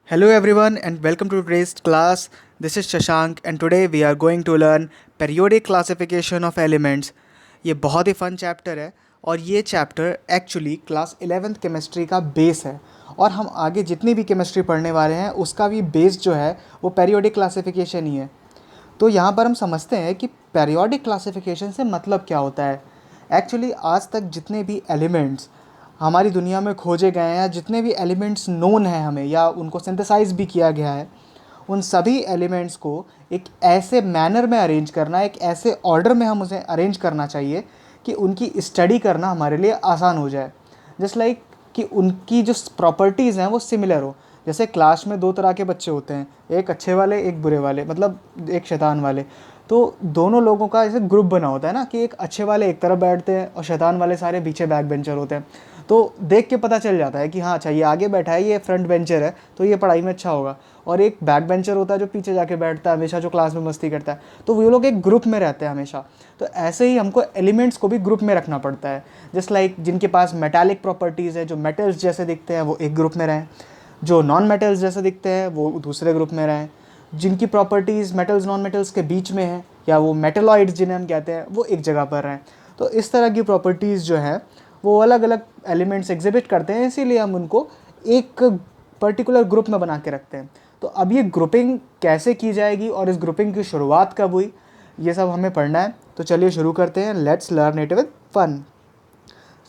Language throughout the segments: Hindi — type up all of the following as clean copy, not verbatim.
Hello everyone and welcome to today's class. This is Shashank and today we are going to learn periodic classification of elements. ये बहुत ही फन चैप्टर है और ये chapter actually class 11th chemistry का बेस है और हम आगे जितनी भी केमिस्ट्री पढ़ने वाले हैं उसका भी बेस जो है वो पेरियोडिक क्लासिफिकेशन ही है। तो यहाँ पर हम समझते हैं कि पेरियोडिक क्लासिफिकेशन से मतलब क्या होता है। एक्चुअली आज तक जितने भी एलिमेंट्स हमारी दुनिया में खोजे गए हैं या जितने भी एलिमेंट्स नोन हैं हमें या उनको सिंथेसाइज भी किया गया है, उन सभी एलिमेंट्स को एक ऐसे मैनर में अरेंज करना, एक ऐसे ऑर्डर में हम उसे अरेंज करना चाहिए कि उनकी स्टडी करना हमारे लिए आसान हो जाए। जस्ट लाइक कि उनकी जो प्रॉपर्टीज़ हैं वो सिमिलर हो। जैसे क्लास में दो तरह के बच्चे होते हैं, एक अच्छे वाले एक बुरे वाले, मतलब एक शैतान वाले। तो दोनों लोगों का ऐसे ग्रुप बना होता है ना कि एक अच्छे वाले एक तरफ बैठते हैं और शैतान वाले सारे पीछे बैक बेंचर होते हैं। तो देख के पता चल जाता है कि हाँ अच्छा ये आगे बैठा है, ये फ्रंट बेंचर है तो ये पढ़ाई में अच्छा होगा। और एक बैक बेंचर होता है जो पीछे जाके बैठता है हमेशा, जो क्लास में मस्ती करता है। तो वो लोग एक ग्रुप में रहते हैं हमेशा। तो ऐसे ही हमको एलिमेंट्स को भी ग्रुप में रखना पड़ता है। जस्ट लाइक जिनके पास मेटालिक प्रॉपर्टीज़ है, जो मेटल्स जैसे दिखते हैं वो एक ग्रुप में रहें, जो नॉन मेटल्स जैसे दिखते हैं वो दूसरे ग्रुप में रहें, जिनकी प्रॉपर्टीज़ मेटल्स नॉन मेटल्स के बीच में है या वो मेटलॉइड्स जिन्हें हम कहते हैं वो एक जगह पर रहें। तो इस तरह की प्रॉपर्टीज़ जो है वो अलग अलग एलिमेंट्स एग्जिबिट करते हैं, इसीलिए हम उनको एक पर्टिकुलर ग्रुप में बना के रखते हैं। तो अब ये ग्रुपिंग कैसे की जाएगी और इस ग्रुपिंग की शुरुआत कब हुई, ये सब हमें पढ़ना है। तो चलिए शुरू करते हैं। Let's learn it with fun.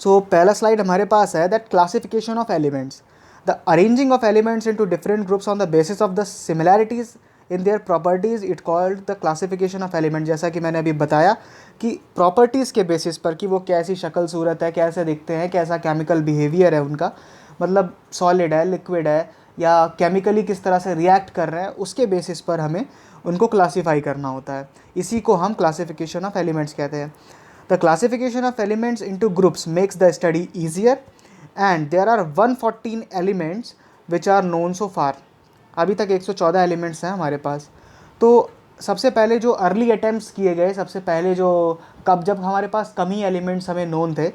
So पहला स्लाइड हमारे पास है that classification of elements, the arranging of elements into different groups on the basis of the similarities in their properties it called the classification of element. जैसा कि मैंने अभी बताया कि प्रॉपर्टीज़ के बेसिस पर कि वो कैसी शक्ल सूरत है, कैसे दिखते हैं, कैसा केमिकल बिहेवियर है उनका, मतलब सॉलिड है, लिक्विड है या केमिकली किस तरह से रिएक्ट कर रहे हैं, उसके बेसिस पर हमें उनको क्लासीफाई करना होता है। इसी को हम क्लासिफिकेशन ऑफ एलिमेंट्स कहते हैं। The classification of elements into groups makes the study easier and there are 114 elements which are known so far. अभी तक 114 एलिमेंट्स हैं हमारे पास। तो सबसे पहले जो अर्ली अटैम्प्ट्स किए गए, सबसे पहले जो जब हमारे पास कम ही एलिमेंट्स हमें नोन थे,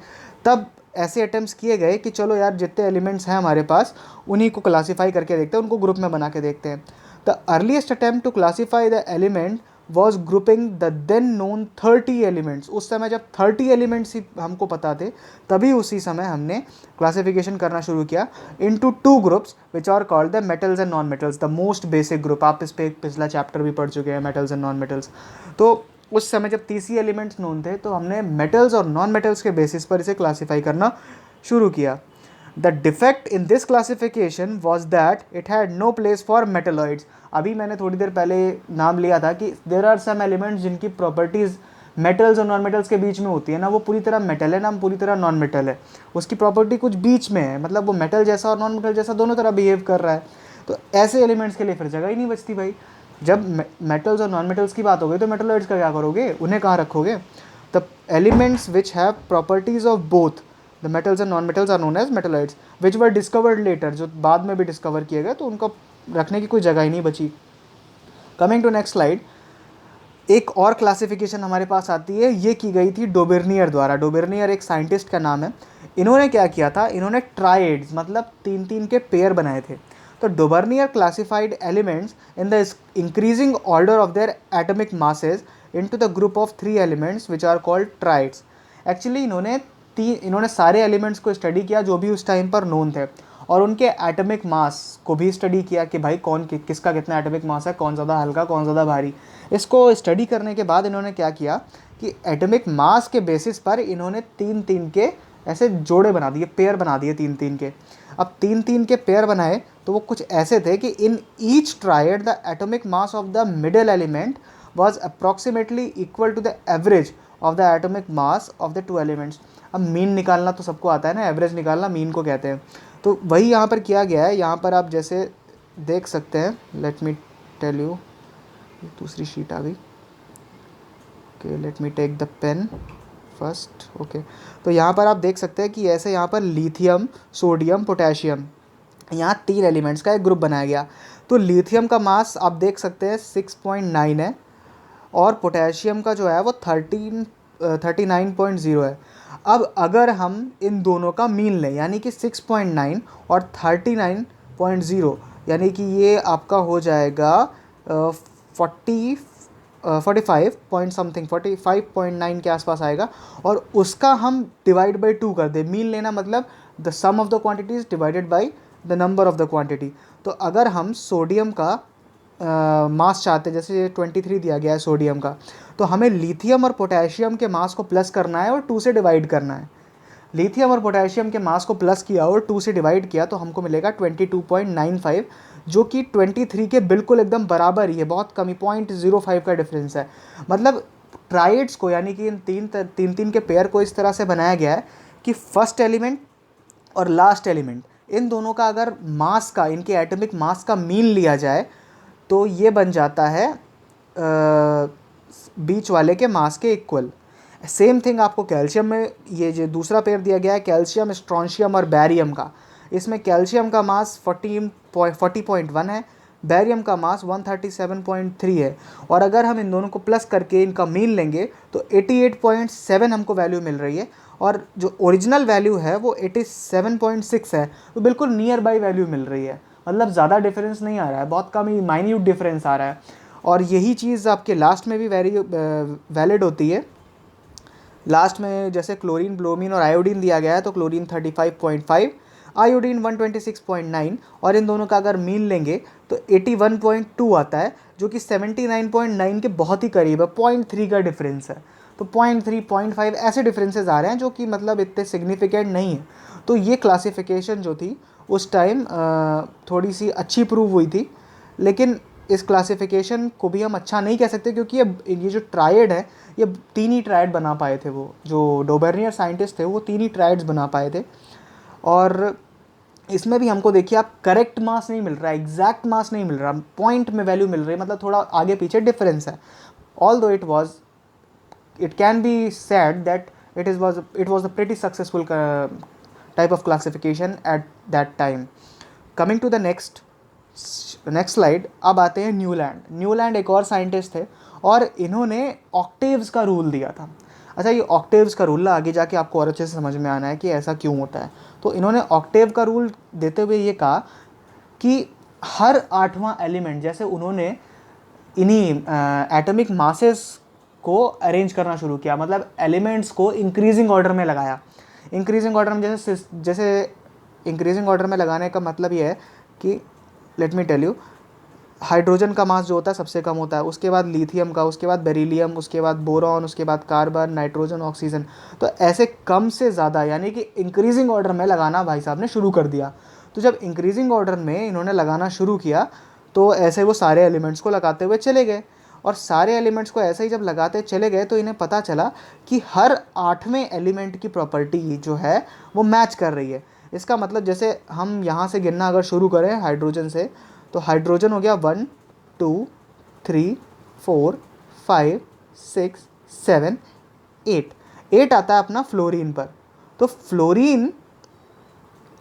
तब ऐसे अटैम्प्ट्स किए गए कि चलो यार जितने एलिमेंट्स हैं हमारे पास उन्हीं को क्लासीफाई करके देखते हैं, उनको ग्रुप में बना के देखते हैं। The earliest attempt to classify the element was grouping the then known 30 elements. उस समय जब 30 एलिमेंट्स ही हमको पता थे, तभी उसी समय हमने क्लासिफिकेशन करना शुरू किया into two groups which are called the metals and non metals, the most basic group. आप इस पर एक पिछला चैप्टर भी पढ़ चुके हैं, मेटल्स एंड नॉन मेटल्स। तो उस समय जब 30 ही एलिमेंट्स नोन थे तो हमने मेटल्स और नॉन मेटल्स के बेसिस पर इसे क्लासीफाई करना शुरू किया। The defect in this classification was that it had no place for metalloids. अभी मैंने थोड़ी देर पहले नाम लिया था कि देर आर सम एलिमेंट्स जिनकी प्रॉपर्टीज़ मेटल्स और नॉन मेटल्स के बीच में होती है ना, वो पूरी तरह मेटल है ना पूरी तरह नॉन मेटल है, उसकी प्रॉपर्टी कुछ बीच में है, मतलब वो मेटल जैसा और नॉन मेटल जैसा दोनों तरह बिहेव कर रहा है। तो ऐसे एलिमेंट्स के लिए फिर जगह ही नहीं बचती भाई। जब मेटल्स और नॉन मेटल्स की बात हो गई तो मेटलॉइड्स का क्या करोगे, उन्हें कहाँ रखोगे। The elements which have properties of both the metals and non metals are known as metalloids which were discovered later, जो बाद में भी डिस्कवर किए गए, तो उनका रखने की कोई जगह ही नहीं बची। कमिंग टू नेक्स्ट स्लाइड, एक और क्लासिफिकेशन हमारे पास आती है, ये की गई थी डोबेर्नियर द्वारा। डोबेर्नियर एक साइंटिस्ट का नाम है। इन्होंने क्या किया था, इन्होंने ट्राइड्स मतलब तीन तीन के पेयर बनाए थे। तो Dobereiner classified elements in the increasing order of their atomic masses into the group of 3 elements which are called triads. Actually इन्होंने सारे एलिमेंट्स को स्टडी किया जो भी उस टाइम पर नोन थे, और उनके एटॉमिक मास को भी स्टडी किया कि भाई किसका कितना एटॉमिक मास है, कौन ज़्यादा हल्का कौन ज़्यादा भारी। इसको स्टडी करने के बाद इन्होंने क्या किया कि एटॉमिक मास के बेसिस पर इन्होंने तीन तीन के ऐसे जोड़े बना दिए, पेयर बना दिए तीन तीन के। अब तीन तीन के पेयर बनाए तो वो कुछ ऐसे थे कि in each triad the atomic mass of the middle element was approximately equal to the average of the atomic mass of the two elements. अब मीन निकालना तो सबको आता है ना, एवरेज निकालना मीन को कहते हैं। तो वही यहाँ पर किया गया है। यहाँ पर आप जैसे देख सकते हैं, लेट मी टेल यू, दूसरी शीट आ गई। Okay, let me take the pen first. Okay, तो यहाँ पर आप देख सकते हैं कि ऐसे यहाँ पर लिथियम, सोडियम, पोटेशियम, यहाँ 3 एलिमेंट्स का एक ग्रुप बनाया गया। तो लिथियम का मास आप देख सकते हैं 6.9 है और पोटेशियम का जो है वो 39.0 है। अब अगर हम इन दोनों का मीन लें, यानी कि 6.9 और 39.0, यानी कि ये आपका हो जाएगा 45 पॉइंट समथिंग 45.9 के आसपास आएगा। और उसका हम डिवाइड बाई 2 कर दें, मीन लेना मतलब the sum of the quantities divided by the number of the quantity. तो अगर हम सोडियम का मास चाहते हैं, जैसे 23 दिया गया है सोडियम का, तो हमें लिथियम और पोटेशियम के मास को प्लस करना है और 2 से डिवाइड करना है। लिथियम और पोटेशियम के मास को प्लस किया और 2 से डिवाइड किया तो हमको मिलेगा 22.95, जो कि 23 के बिल्कुल एकदम बराबर ही है, बहुत कमी 0.05 का डिफरेंस है। मतलब ट्राइड्स को, यानी कि इन तीन के पेयर को इस तरह से बनाया गया है कि फर्स्ट एलिमेंट और लास्ट एलिमेंट, इन दोनों का अगर मास का, इनके एटॉमिक मास का मीन लिया जाए तो ये बन जाता है बीच वाले के मास के इक्वल। सेम थिंग आपको कैल्शियम में, ये जो दूसरा पेयर दिया गया है कैल्शियम, स्ट्रॉन्शियम और बैरियम का, इसमें कैल्शियम का मास 40.1 है, बैरियम का मास 137.3 है। और अगर हम इन दोनों को प्लस करके इनका मीन लेंगे तो 88.7 हमको वैल्यू मिल रही है, और जो ओरिजिनल वैल्यू है वो 87.6 है। तो बिल्कुल नियर बाई वैल्यू मिल रही है, मतलब ज़्यादा डिफरेंस नहीं आ रहा है, बहुत कम ही माइन्यूट डिफरेंस आ रहा है। और यही चीज़ आपके लास्ट में भी वैलिड होती है। लास्ट में जैसे क्लोरीन, ब्रोमीन और आयोडीन दिया गया है, तो क्लोरीन 35.5, आयोडीन 126.9, और इन दोनों का अगर मीन लेंगे तो 81.2 आता है, जो कि 79.9 के बहुत ही करीब है, 0.3 का डिफरेंस है। तो 0.3 0.5 ऐसे डिफरेंसेस आ रहे हैं जो कि मतलब इतने सिग्निफिकेंट नहीं है। तो ये क्लासिफिकेशन जो थी उस टाइम थोड़ी सी अच्छी प्रूव हुई थी, लेकिन इस क्लासिफिकेशन को भी हम अच्छा नहीं कह सकते, क्योंकि ये जो ट्रायड है, ये 3 ही ट्रायड बना पाए थे, वो जो डोबेर्नियर साइंटिस्ट थे वो 3 ही ट्रायड्स बना पाए थे। और इसमें भी हमको देखिए आप करेक्ट मास नहीं मिल रहा है, एग्जैक्ट मास नहीं मिल रहा, पॉइंट में वैल्यू मिल रही है, मतलब थोड़ा आगे पीछे डिफरेंस है। ऑल दो it can be said that it was a pretty successful type of classification at that time. Coming to the next slide, अब आते हैं न्यूलैंड एक और साइंटिस्ट थे, और इन्होंने ऑक्टेव्स का रूल दिया था। अच्छा, ये ऑक्टेव्स का रूल आगे जाके आपको और अच्छे से समझ में आना है कि ऐसा क्यों होता है। तो इन्होंने ऑक्टेव का रूल देते हुए ये कहा कि हर 8वां एलिमेंट, जैसे उन्होंने इन्हीं एटॉमिक मासेस को अरेंज करना शुरू किया, मतलब एलिमेंट्स को इंक्रीजिंग ऑर्डर में लगाया। इंक्रीजिंग ऑर्डर में जैसे इंक्रीजिंग ऑर्डर में लगाने का मतलब ये है कि let me tell you, hydrogen का मास जो होता है सबसे कम होता है, उसके बाद लिथियम का, उसके बाद बेरिलियम, उसके बाद बोरॉन, उसके बाद कार्बन, नाइट्रोजन, ऑक्सीजन। तो ऐसे कम से ज़्यादा, यानी कि इंक्रीजिंग ऑर्डर में लगाना भाई साहब ने शुरू कर दिया। तो जब इंक्रीजिंग ऑर्डर में इन्होंने लगाना शुरू किया तो ऐसे वो सारे एलिमेंट्स को लगाते हुए चले गए, और सारे एलिमेंट्स को ऐसे ही जब लगाते चले गए तो इन्हें पता चला कि हर 8वें एलिमेंट की प्रॉपर्टी जो है वो मैच कर रही है। इसका मतलब जैसे हम यहाँ से गिनना अगर शुरू करें हाइड्रोजन से, तो हाइड्रोजन हो गया 1 2 3 4 5 6 7 8, 8 आता है अपना फ्लोरीन पर। तो फ्लोरीन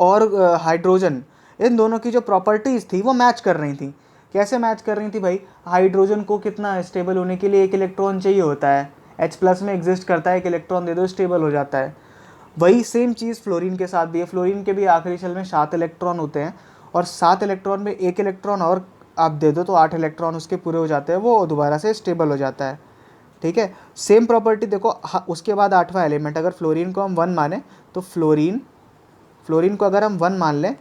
और हाइड्रोजन, इन दोनों की जो प्रॉपर्टीज़ थी वो मैच कर रही थी। कैसे मैच कर रही थी भाई? हाइड्रोजन को कितना स्टेबल होने के लिए 1 इलेक्ट्रॉन चाहिए होता है, H+ में एग्जिस्ट करता है, 1 इलेक्ट्रॉन दे दो स्टेबल हो जाता है। वही सेम चीज़ फ्लोरीन के साथ भी है। फ्लोरीन के भी आखिरी शेल में 7 इलेक्ट्रॉन होते हैं, और 7 इलेक्ट्रॉन में 1 इलेक्ट्रॉन और आप दे दो तो 8 इलेक्ट्रॉन उसके पूरे हो जाते हैं, वो दोबारा से स्टेबल हो जाता है। ठीक है, सेम प्रॉपर्टी देखो। उसके बाद 8वां एलिमेंट, अगर फ्लोरीन को हम 1 माने तो फ्लोरीन को अगर हम 1 मान लें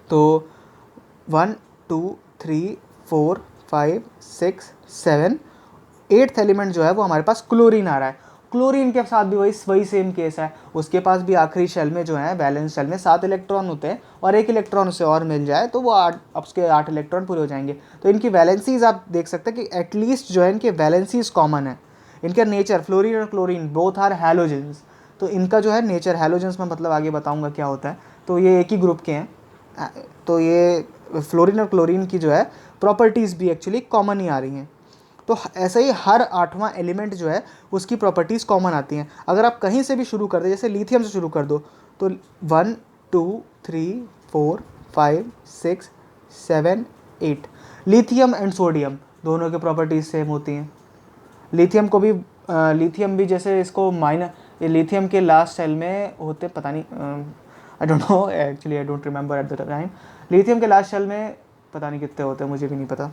तो 1 2 3 4 5 6 7 8th एलिमेंट जो है वो हमारे पास क्लोरीन आ रहा है। क्लोरीन के साथ भी वही सेम केस है। उसके पास भी आखिरी शेल में जो है, वैलेंस शेल में 7 इलेक्ट्रॉन होते हैं, और 1 इलेक्ट्रॉन उसे और मिल जाए तो वो 8, उसके 8 इलेक्ट्रॉन पूरे हो जाएंगे। तो इनकी वैलेंसीज आप देख सकते हैं कि एटलीस्ट जो है इनके वैलेंसीज कॉमन है। इनका नेचर, फ्लोरीन और क्लोरीन बोथ आर हैलोजेंस, तो इनका जो है नेचर हैलोजेंस में, मतलब आगे बताऊंगा क्या होता है। तो ये एक ही ग्रुप के हैं, तो ये फ्लोरीन और क्लोरीन की जो है प्रॉपर्टीज़ भी एक्चुअली कॉमन ही आ रही हैं। तो ऐसे ही हर 8वां एलिमेंट जो है उसकी प्रॉपर्टीज़ कॉमन आती हैं। अगर आप कहीं से भी शुरू कर दे, जैसे लिथियम से शुरू कर दो, तो 1 2 3 4 5 6 7 8, लिथियम एंड सोडियम दोनों की प्रॉपर्टीज़ सेम होती हैं। लिथियम भी जैसे इसको लिथियम के लास्ट सेल में होते, पता नहीं, I don't know actually, I don't remember at the time, lithium के लास्ट शेल में पता नहीं कितने होते हैं, मुझे भी नहीं पता,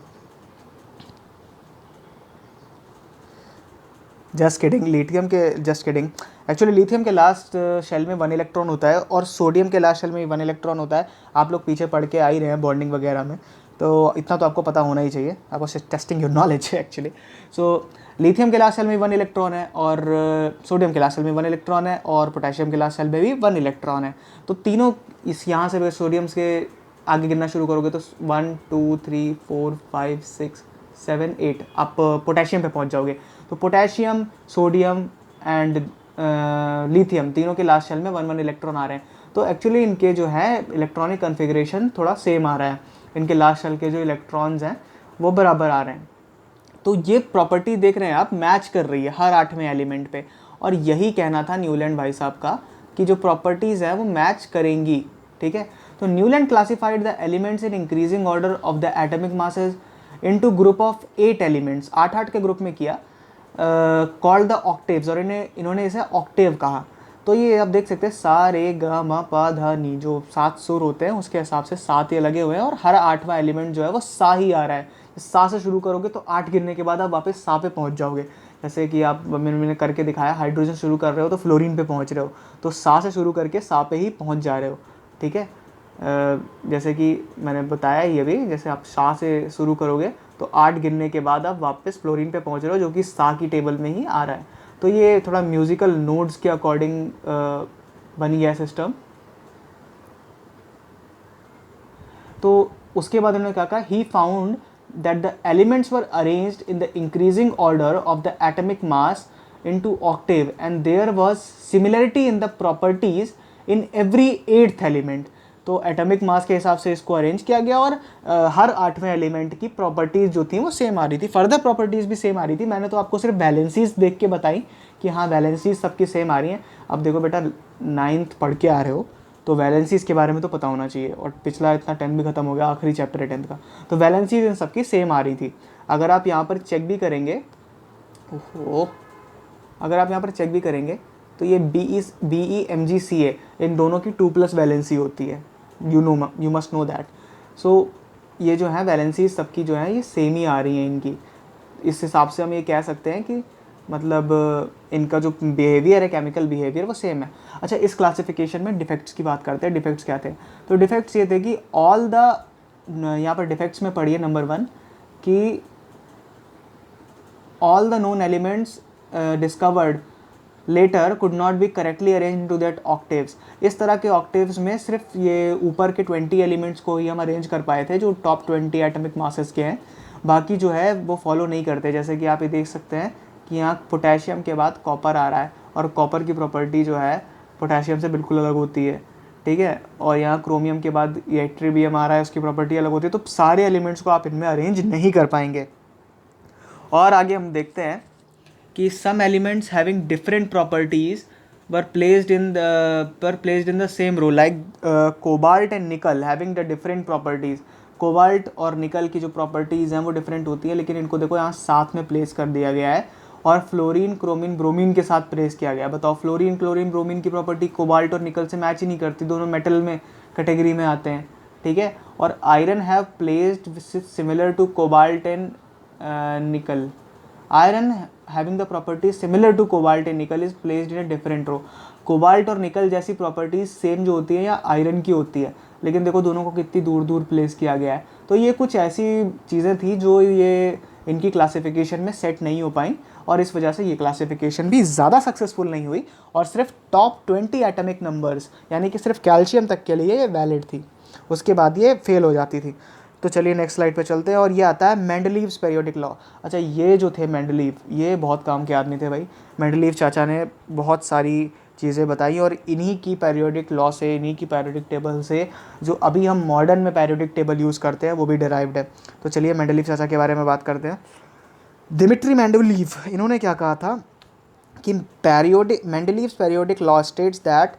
जस्ट किडिंग। एक्चुअली लिथियम के लास्ट शेल में 1 इलेक्ट्रॉन होता है और सोडियम के लास्ट शेल में 1 इलेक्ट्रॉन होता है। आप लोग पीछे पढ़ के आ ही रहे हैं बॉन्डिंग वगैरह में, तो इतना तो आपको पता होना ही चाहिए। I was testing your knowledge actually. So lithium के लास्ट शेल में 1 इलेक्ट्रॉन है और सोडियम के लास्ट शेल में 1 इलेक्ट्रॉन है और पोटेशियम के लास्ट शेल में भी 1 इलेक्ट्रॉन है। तो तीनों इस यहाँ से सोडियम के आगे गिनना शुरू करोगे तो 1 2 3 4 5 6 7 8 आप पोटेशियम पे पहुँच जाओगे। तो पोटेशियम, सोडियम एंड लिथियम तीनों के लास्ट शेल में 1 1 इलेक्ट्रॉन आ रहे हैं। तो एक्चुअली इनके जो है इलेक्ट्रॉनिक कन्फिग्रेशन थोड़ा सेम आ रहा है, इनके लास्ट शेल के जो इलेक्ट्रॉन्स हैं वो बराबर आ रहे हैं। तो ये प्रॉपर्टी देख रहे हैं आप, मैच कर रही है हर 8वें एलिमेंट पे, और यही कहना था न्यूलैंड भाई साहब का कि जो प्रॉपर्टीज़ है वो मैच करेंगी, ठीक है। तो Newland classified the elements in increasing order of the atomic masses into group of 8 elements, 8 के ग्रुप में किया, कॉल्ड द ऑक्टेव्स, और इन्होंने इसे ऑक्टेव कहा। तो ये आप देख सकते हैं सा रे ग म प ध नी, जो 7 सुर होते हैं उसके हिसाब से 7 ये लगे हुए हैं और हर 8वां एलिमेंट जो है वो सा ही आ रहा है। सा से शुरू करोगे तो 8 गिनने के बाद आप वापस सा पे पहुंच जाओगे। जैसे कि आप मैंने करके दिखाया, हाइड्रोजन शुरू कर रहे हो तो फ्लोरीन पे पहुंच रहे हो, तो सा से शुरू करके सा पे ही पहुंच जा रहे हो, ठीक है। जैसे कि मैंने बताया ये भी, जैसे आप सा से शुरू करोगे तो 8 गिनने के बाद आप वापस फ्लोरीन पे पहुंच रहे हो, जो कि सा की टेबल में ही आ रहा है। तो ये थोड़ा म्यूजिकल नोट्स के अकॉर्डिंग बन गया सिस्टम। तो उसके बाद उन्होंने क्या कहा, he found that the elements were arranged in the increasing order of the atomic mass into octave and there was similarity in the properties in every 8th element. तो एटॉमिक मास के हिसाब से इसको अरेंज किया गया और हर 8वें एलिमेंट की प्रॉपर्टीज़ जो थी वो सेम आ रही थी, फर्दर प्रॉपर्टीज़ भी सेम आ रही थी। मैंने तो आपको सिर्फ वैलेंसीज देख के बताई कि हाँ वैलेंसीज सबकी सेम आ रही हैं। अब देखो बेटा 9th पढ़ के आ रहे हो तो वैलेंसीज के बारे में तो पता होना चाहिए, और पिछला इतना 10th भी खत्म हो गया, आखिरी चैप्टर है 10th का, तो वैलेंसीज इन सबकी सेम आ रही थी। अगर आप यहाँ पर चेक भी करेंगे, तो ये BeMgCa इन दोनों की 2+ वैलेंसी होती है, यू मस्ट नो दैट। सो ये जो है वैलेंसी सबकी जो है ये सेम ही आ रही हैं इनकी। इस हिसाब से हम ये कह सकते हैं कि मतलब इनका जो बिहेवियर है, केमिकल बिहेवियर, वो सेम है। अच्छा, इस क्लासिफिकेशन में डिफेक्ट्स की बात करते हैं। डिफेक्ट्स क्या थे? तो डिफेक्ट्स ये थे कि ऑल द, यहाँ पर डिफेक्ट्स में पढ़िए नंबर 1 कि all the known elements discovered later could not be correctly arrange to that octaves. इस तरह के ऑक्टेव्स में सिर्फ ये ऊपर के 20 एलिमेंट्स को ही हम अरेंज कर पाए थे जो टॉप 20 एटॉमिक मासेस के हैं, बाकी जो है वो फॉलो नहीं करते। जैसे कि आप ये देख सकते हैं कि यहाँ पोटेशियम के बाद कॉपर आ रहा है और कॉपर की प्रॉपर्टी जो है पोटेशियम से बिल्कुल अलग होती है, ठीक है। और यहाँ क्रोमियम के बाद यट्रिबियम आ रहा है, उसकी प्रॉपर्टी अलग होती है। तो सारे एलिमेंट्स को आप इनमें अरेंज नहीं कर पाएंगे। और आगे हम देखते हैं कि some elements having different properties were placed in the same row, like cobalt and nickel having the different properties। Cobalt और निकल की जो प्रॉपर्टीज़ हैं वो डिफरेंट होती है, लेकिन इनको देखो यहाँ साथ में प्लेस कर दिया गया है। और फ्लोरीन, क्रोमिन, ब्रोमीन के साथ प्लेस किया गया। बताओ, फ्लोरीन, क्लोरीन, ब्रोमीन की प्रॉपर्टी कोबाल्ट और निकल से मैच ही नहीं करती, दोनों मेटल में कैटेगरी में आते हैं, ठीक है। और iron have placed similar to cobalt and nickel. Iron having the properties similar to cobalt and nickel is placed in a different row. Cobalt और निकल जैसी प्रॉपर्टीज सेम जो होती है या आयरन की होती है, लेकिन देखो दोनों को कितनी दूर दूर प्लेस किया गया है। तो ये कुछ ऐसी चीज़ें थी जो ये इनकी क्लासिफिकेशन में सेट नहीं हो पाई, और इस वजह से ये क्लासिफिकेशन भी ज़्यादा सक्सेसफुल नहीं हुई, और सिर्फ टॉप 20 एटॉमिक नंबर्स यानी कि सिर्फ कैल्शियम तक के लिए ये वैलिड थी, उसके बाद ये फेल हो जाती थी। तो चलिए नेक्स्ट स्लाइड पे चलते हैं, और ये आता है मेंडलीव्स पीरियोडिक लॉ। अच्छा, ये जो थे मेंडलीव, ये बहुत काम के आदमी थे भाई। मेंडलीव चाचा ने बहुत सारी चीज़ें बताई, और इन्हीं की पीरियोडिक लॉ से, इन्हीं की पीरियोडिक टेबल से जो अभी हम मॉडर्न में पीरियोडिक टेबल यूज़ करते हैं वो भी डिराइव्ड है। तो चलिए मेंडलीव चाचा के बारे में बात करते हैं। दिमित्री मेंडलीव, इन्होंने क्या कहा था कि Mendeleev's periodic law states that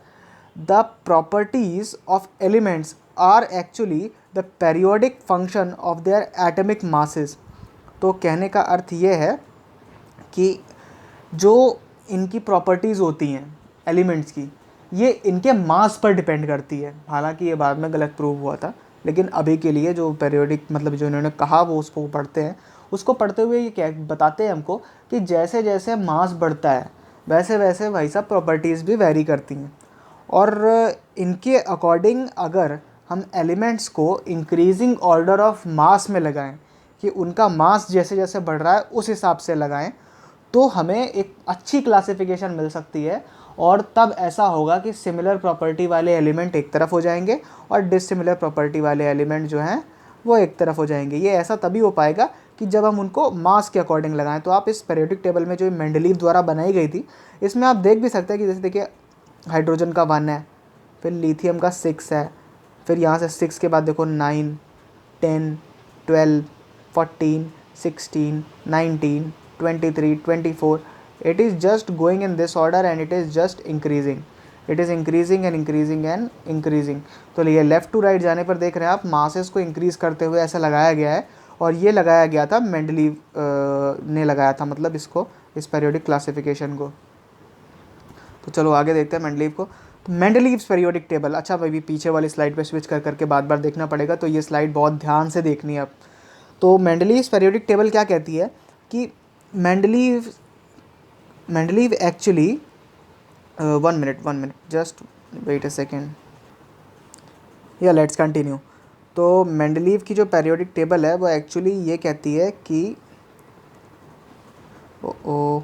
the properties of elements are actually the periodic function of their atomic masses। तो कहने का अर्थ ये है कि जो इनकी प्रॉपर्टीज़ होती हैं एलिमेंट्स की, ये इनके मास पर डिपेंड करती है। हालांकि ये बाद में गलत प्रूव हुआ था, लेकिन अभी के लिए जो पीरियोडिक मतलब जो इन्होंने कहा वो उसको पढ़ते हैं। उसको पढ़ते हुए ये क्या बताते हैं हमको कि जैसे जैसे मास बढ़ता है वैसे वैसे भाई साहब प्रॉपर्टीज़ भी वैरी करती हैं। और इनके अकॉर्डिंग अगर हम एलिमेंट्स को इंक्रीजिंग ऑर्डर ऑफ मास में लगाएं, कि उनका मास जैसे जैसे बढ़ रहा है उस हिसाब से लगाएं, तो हमें एक अच्छी क्लासिफिकेशन मिल सकती है। और तब ऐसा होगा कि सिमिलर प्रॉपर्टी वाले एलिमेंट एक तरफ हो जाएंगे और डिसिमिलर प्रॉपर्टी वाले एलिमेंट जो हैं वो एक तरफ हो जाएंगे। ये ऐसा तभी हो पाएगा कि जब हम उनको मास के अकॉर्डिंग लगाएं। तो आप इस पीरियोडिक टेबल में जो मेंडलीव द्वारा बनाई गई थी, इसमें आप देख भी सकते हैं कि जैसे देखिए हाइड्रोजन का 1 है, फिर लिथियम का 6 है, फिर यहाँ से 6 के बाद देखो 9, 10, 12, 14, 16, 19, 23, 24. It is just going in this order and it is just increasing. It is increasing and increasing and increasing. तो ये लेफ़्ट टू राइट जाने पर देख रहे हैं आप मासेस को इंक्रीज़ करते हुए ऐसा लगाया गया है। और ये लगाया गया था मेंडलीव ने लगाया था, मतलब इसको, इस पीरियोडिक क्लासिफिकेशन को। तो चलो आगे देखते हैं मेंडलीव को। तो मेंडलीव्स पीरियोडिक टेबल, अच्छा भाई पीछे वाली स्लाइड पे स्विच कर करके बार बार देखना पड़ेगा, तो ये स्लाइड बहुत ध्यान से देखनी है अब। तो मेंडलीव्स पीरियोडिक टेबल क्या कहती है कि Mendeleev actually 1 minute just wait a second, या लेट्स कंटिन्यू। तो मेंडलीव की जो पीरियोडिक टेबल है वो एक्चुअली ये कहती है कि oh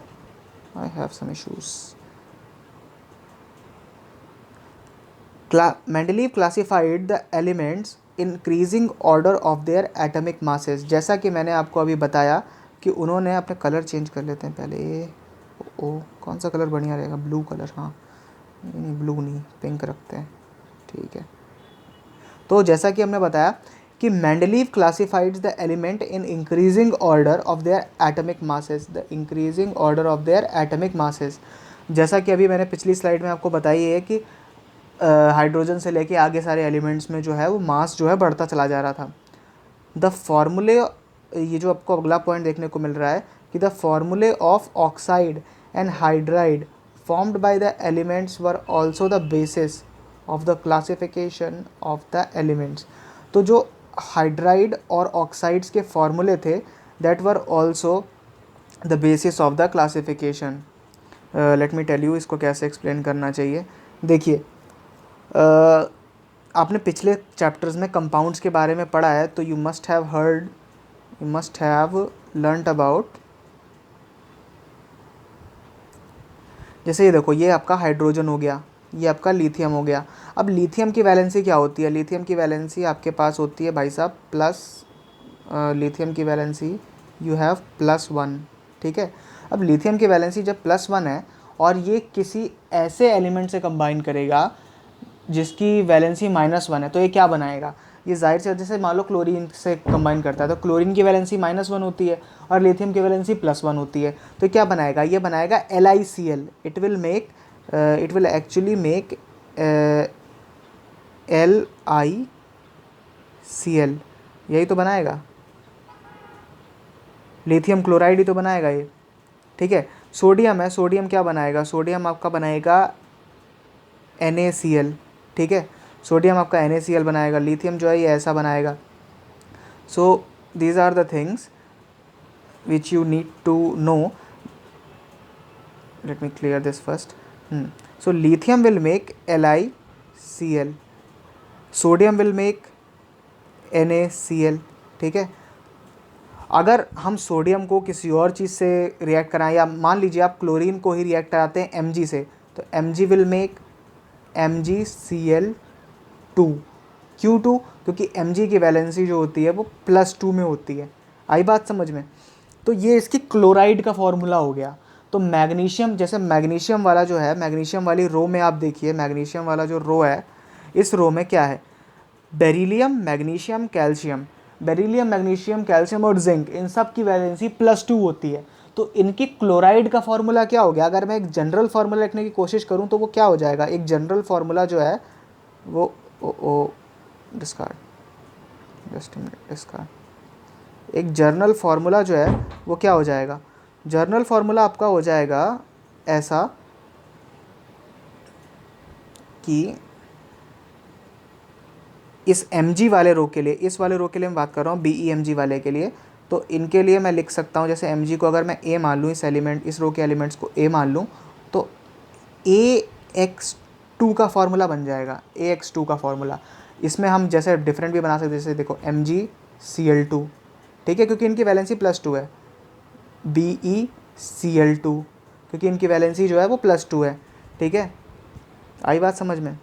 I have some issues. Mendeleev classified the elements increasing order of their atomic masses. जैसा कि मैंने आपको अभी बताया कि उन्होंने अपने कलर चेंज कर लेते हैं पहले। कौन सा कलर बढ़िया रहेगा? ब्लू कलर, हाँ नहीं ब्लू नहीं, पिंक रखते हैं, ठीक है। तो जैसा कि हमने बताया कि Mendeleev classified the element in increasing order of their atomic masses, the increasing order of their atomic masses. जैसा कि अभी मैंने पिछली स्लाइड में आपको बताई है कि हाइड्रोजन से लेके आगे सारे एलिमेंट्स में जो है वो मास जो है बढ़ता चला जा रहा था। द फॉर्मूले, ये जो आपको अगला पॉइंट देखने को मिल रहा है कि the formulae of oxide and hydride formed by the elements were also the basis of the classification of the elements. तो जो हाइड्राइड और ऑक्साइड्स के फॉर्मूले थे that were also the basis of the classification. Let me tell you इसको कैसे एक्सप्लेन करना चाहिए। देखिए आपने पिछले चैप्टर्स में कंपाउंड्स के बारे में पढ़ा है, तो you must have learned about, जैसे ये देखो ये आपका हाइड्रोजन हो गया, ये आपका लिथियम हो गया। अब लिथियम की वैलेंसी क्या होती है? लिथियम की वैलेंसी आपके पास होती है भाई साहब प्लस, लिथियम की वैलेंसी यू हैव +1, ठीक है। अब लिथियम की वैलेंसी जब +1 है और ये किसी ऐसे एलिमेंट से कंबाइन करेगा जिसकी वैलेंसी -1 है, तो ये क्या बनाएगा? ये जाहिर से जैसे मान लो क्लोरीन से कंबाइन करता है तो क्लोरीन की वैलेंसी -1 होती है और लिथियम की वैलेंसी +1 होती है, तो क्या बनाएगा? ये बनाएगा LiCl। It will actually make LiCl, यही तो बनाएगा, लिथियम क्लोराइड ही तो बनाएगा ये, ठीक है। सोडियम है, सोडियम क्या बनाएगा? सोडियम आपका बनाएगा NaCl, ठीक है। सोडियम आपका NaCl बनाएगा, लिथियम जो है ये ऐसा बनाएगा। So these are the things which you need to know. Let me clear this first. So lithium will make LiCl, sodium will make NaCl, ठीक है। अगर हम सोडियम को किसी और चीज़ से रिएक्ट कराएं, या मान लीजिए आप क्लोरीन को ही रिएक्ट कराते हैं Mg से, तो Mg will make MgCl2। Q2 क्योंकि Mg की वैलेंसी जो होती है वो +2 में होती है। आई बात समझ में? तो ये इसकी क्लोराइड का फॉर्मूला हो गया। तो मैग्नीशियम, जैसे मैग्नीशियम वाला जो है, मैग्नीशियम वाली रो में आप देखिए, मैग्नीशियम वाला जो रो है, इस रो में क्या है? Beryllium, magnesium, calcium. Beryllium, magnesium, calcium और जिंक, इन सब की वैलेंसी +2 होती है। तो इनकी क्लोराइड का फॉर्मूला क्या हो गया? अगर मैं एक जनरल फार्मूला लिखने की कोशिश करूं तो वो क्या हो जाएगा? एक जनरल फार्मूला जो है वो डिस्कार्ड, जस्ट डिस्कार्ड। एक जर्नल फार्मूला जो है वो क्या हो जाएगा? जर्नल फार्मूला आपका हो जाएगा ऐसा कि इस Mg वाले रो के लिए, इस वाले रो के लिए मैं बात कर रहा हूँ BeMg वाले के लिए, तो इनके लिए मैं लिख सकता हूँ जैसे Mg को अगर मैं A मान लूँ, इस एलिमेंट, इस रो के एलिमेंट्स को A मान लूँ, तो AX2 का फॉर्मूला बन जाएगा, AX2 का फॉर्मूला। इसमें हम जैसे डिफरेंट भी बना सकते हैं, जैसे देखो MgCl2, ठीक है, क्योंकि इनकी वैलेंसी +2 है, BeCl2 क्योंकि इनकी वैलेंसी जो है वो +2 है, ठीक है, आई बात समझ में।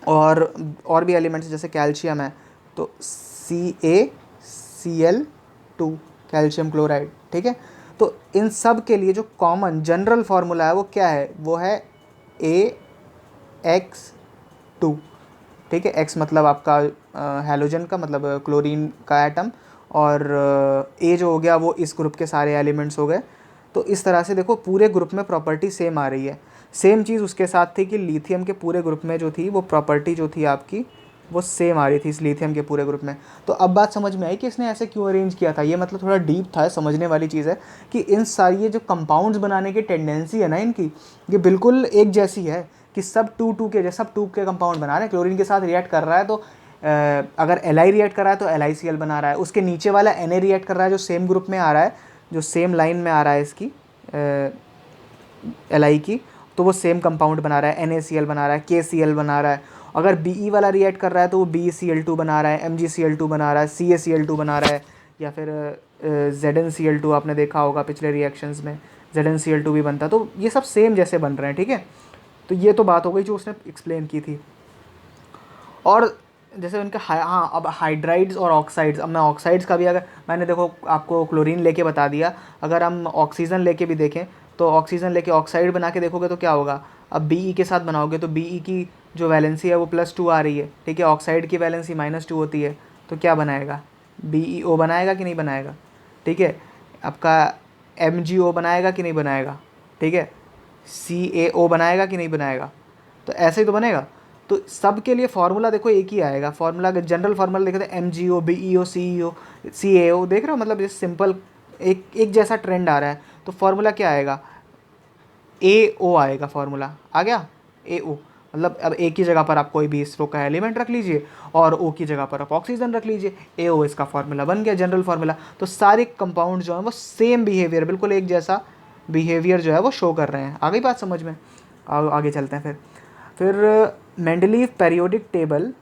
और भी एलिमेंट्स जैसे कैल्शियम है तो CaCl2, कैल्शियम क्लोराइड, ठीक है। तो इन सब के लिए जो कॉमन जनरल फार्मूला है वो क्या है, वो है AX2, ठीक है। X मतलब आपका हैलोजन का, मतलब क्लोरीन का एटम, और A जो हो गया वो इस ग्रुप के सारे एलिमेंट्स हो गए। तो इस तरह से देखो पूरे ग्रुप में प्रॉपर्टी सेम आ रही है। सेम चीज़ उसके साथ थी कि लिथियम के पूरे ग्रुप में जो थी वो प्रॉपर्टी जो थी आपकी वो सेम आ रही थी इस लिथियम के पूरे ग्रुप में। तो अब बात समझ में आई कि इसने ऐसे क्यों अरेंज किया था। ये मतलब थोड़ा डीप था, समझने वाली चीज़ है कि इन सारी ये जो कंपाउंड्स बनाने की टेंडेंसी है ना इनकी, ये बिल्कुल एक जैसी है कि सब टू के कंपाउंड बना रहे हैं। क्लोरीन के साथ रिएक्ट कर रहा है तो अगर Li रिएक्ट कर रहा है तो LiCl बना रहा है, उसके नीचे वाला Na रिएक्ट कर रहा है जो सेम ग्रुप में आ रहा है, जो सेम लाइन में आ रहा है इसकी Li की, तो वो सेम कंपाउंड बना रहा है, NaCl बना रहा है, KCl बना रहा है। अगर Be वाला रिएक्ट कर रहा है तो वो BeCl2 बना रहा है, MgCl2 बना रहा है, CaCl2 बना रहा है, या फिर ZnCl2 आपने देखा होगा पिछले रिएक्शंस में ZnCl2 भी बनता है। तो ये सब सेम जैसे बन रहे हैं, ठीक है। तो ये तो बात हो गई जो उसने एक्सप्लेन की थी। और जैसे उनके हाँ, अब हाइड्राइड्स और ऑक्साइड्स, अब मैं ऑक्साइड्स का भी, अगर मैंने देखो आपको क्लोरीन लेके बता दिया, अगर हम ऑक्सीजन लेके भी देखें तो ऑक्सीजन लेके ऑक्साइड बना के देखोगे तो क्या होगा। अब Be के साथ बनाओगे तो Be की जो वैलेंसी है वो +2 आ रही है, ठीक है, ऑक्साइड की वैलेंसी -2 होती है, तो क्या बनाएगा, BeO बनाएगा कि नहीं बनाएगा, ठीक है, आपका MgO बनाएगा कि नहीं बनाएगा, ठीक है, CaO बनाएगा कि नहीं बनाएगा, तो ऐसे ही तो बनेगा। तो सब के लिए फार्मूला देखो एक ही आएगा। फार्मूला अगर जनरल फार्मूला देखे तो MgO, BeO, CeO, CaO, देख रहे हो, मतलब ये सिंपल एक जैसा ट्रेंड आ रहा है। तो फार्मूला क्या आएगा, AO आएगा, फार्मूला आ गया AO। मतलब अब A की जगह पर आप कोई भी इस रो का एलिमेंट रख लीजिए और O की जगह पर आप ऑक्सीजन रख लीजिए, AO इसका फार्मूला बन गया, जनरल फार्मूला। तो सारे कंपाउंड जो हैं वो सेम बिहेवियर, बिल्कुल एक जैसा बिहेवियर जो है वो शो कर रहे हैं। आ गई बात समझ में। आगे चलते हैं फिर Mendeleev periodic table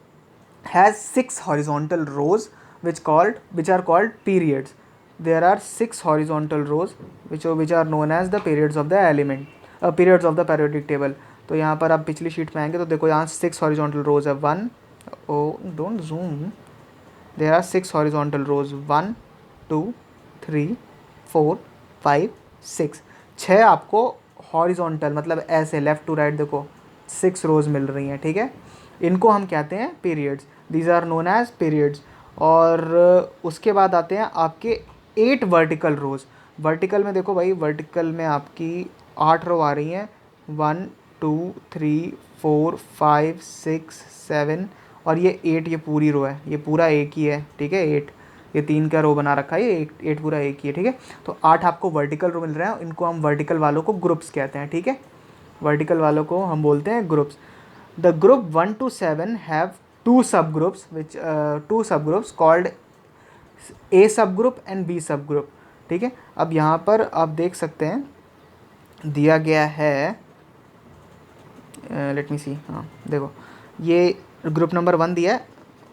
has 6 horizontal rows which are called periods. There are 6 horizontal rows which are known as the periods of the element, periods of the periodic table. तो यहाँ पर आप पिछली शीट में आएंगे तो देखो यहाँ 6 horizontal rows है, 1, oh don't zoom, there are 6 horizontal rows, 1 2 3 4 5 6, 6 आपको हॉरिजॉन्टल मतलब ऐसे लेफ़्ट टू राइट देखो 6 रोज़ मिल रही हैं, ठीक है। इनको हम कहते हैं periods, these are known as periods. और उसके बाद आते हैं आपके 8 वर्टिकल रोज़। वर्टिकल में देखो भाई, वर्टिकल में आपकी 8 रो आ रही हैं, 1 2 3 4 5 6 7 और ये 8, ये पूरी रो है, ये पूरा एक ही है, ठीक है, 8, ये 3 का रो बना रखा है, ये 8 पूरा एक ही है, ठीक है। तो 8 आपको वर्टिकल रो मिल रहे हैं, इनको हम वर्टिकल वालों को ग्रुप्स कहते हैं, ठीक है, वर्टिकल वालों को हम बोलते हैं groups. The group 1 to 7 have 2 subgroups which 2 subgroups called A subgroup and B subgroup, ठीक है। अब यहाँ पर आप देख सकते हैं दिया गया है, लेट मी सी, हाँ देखो ये ग्रुप नंबर 1 दिया है,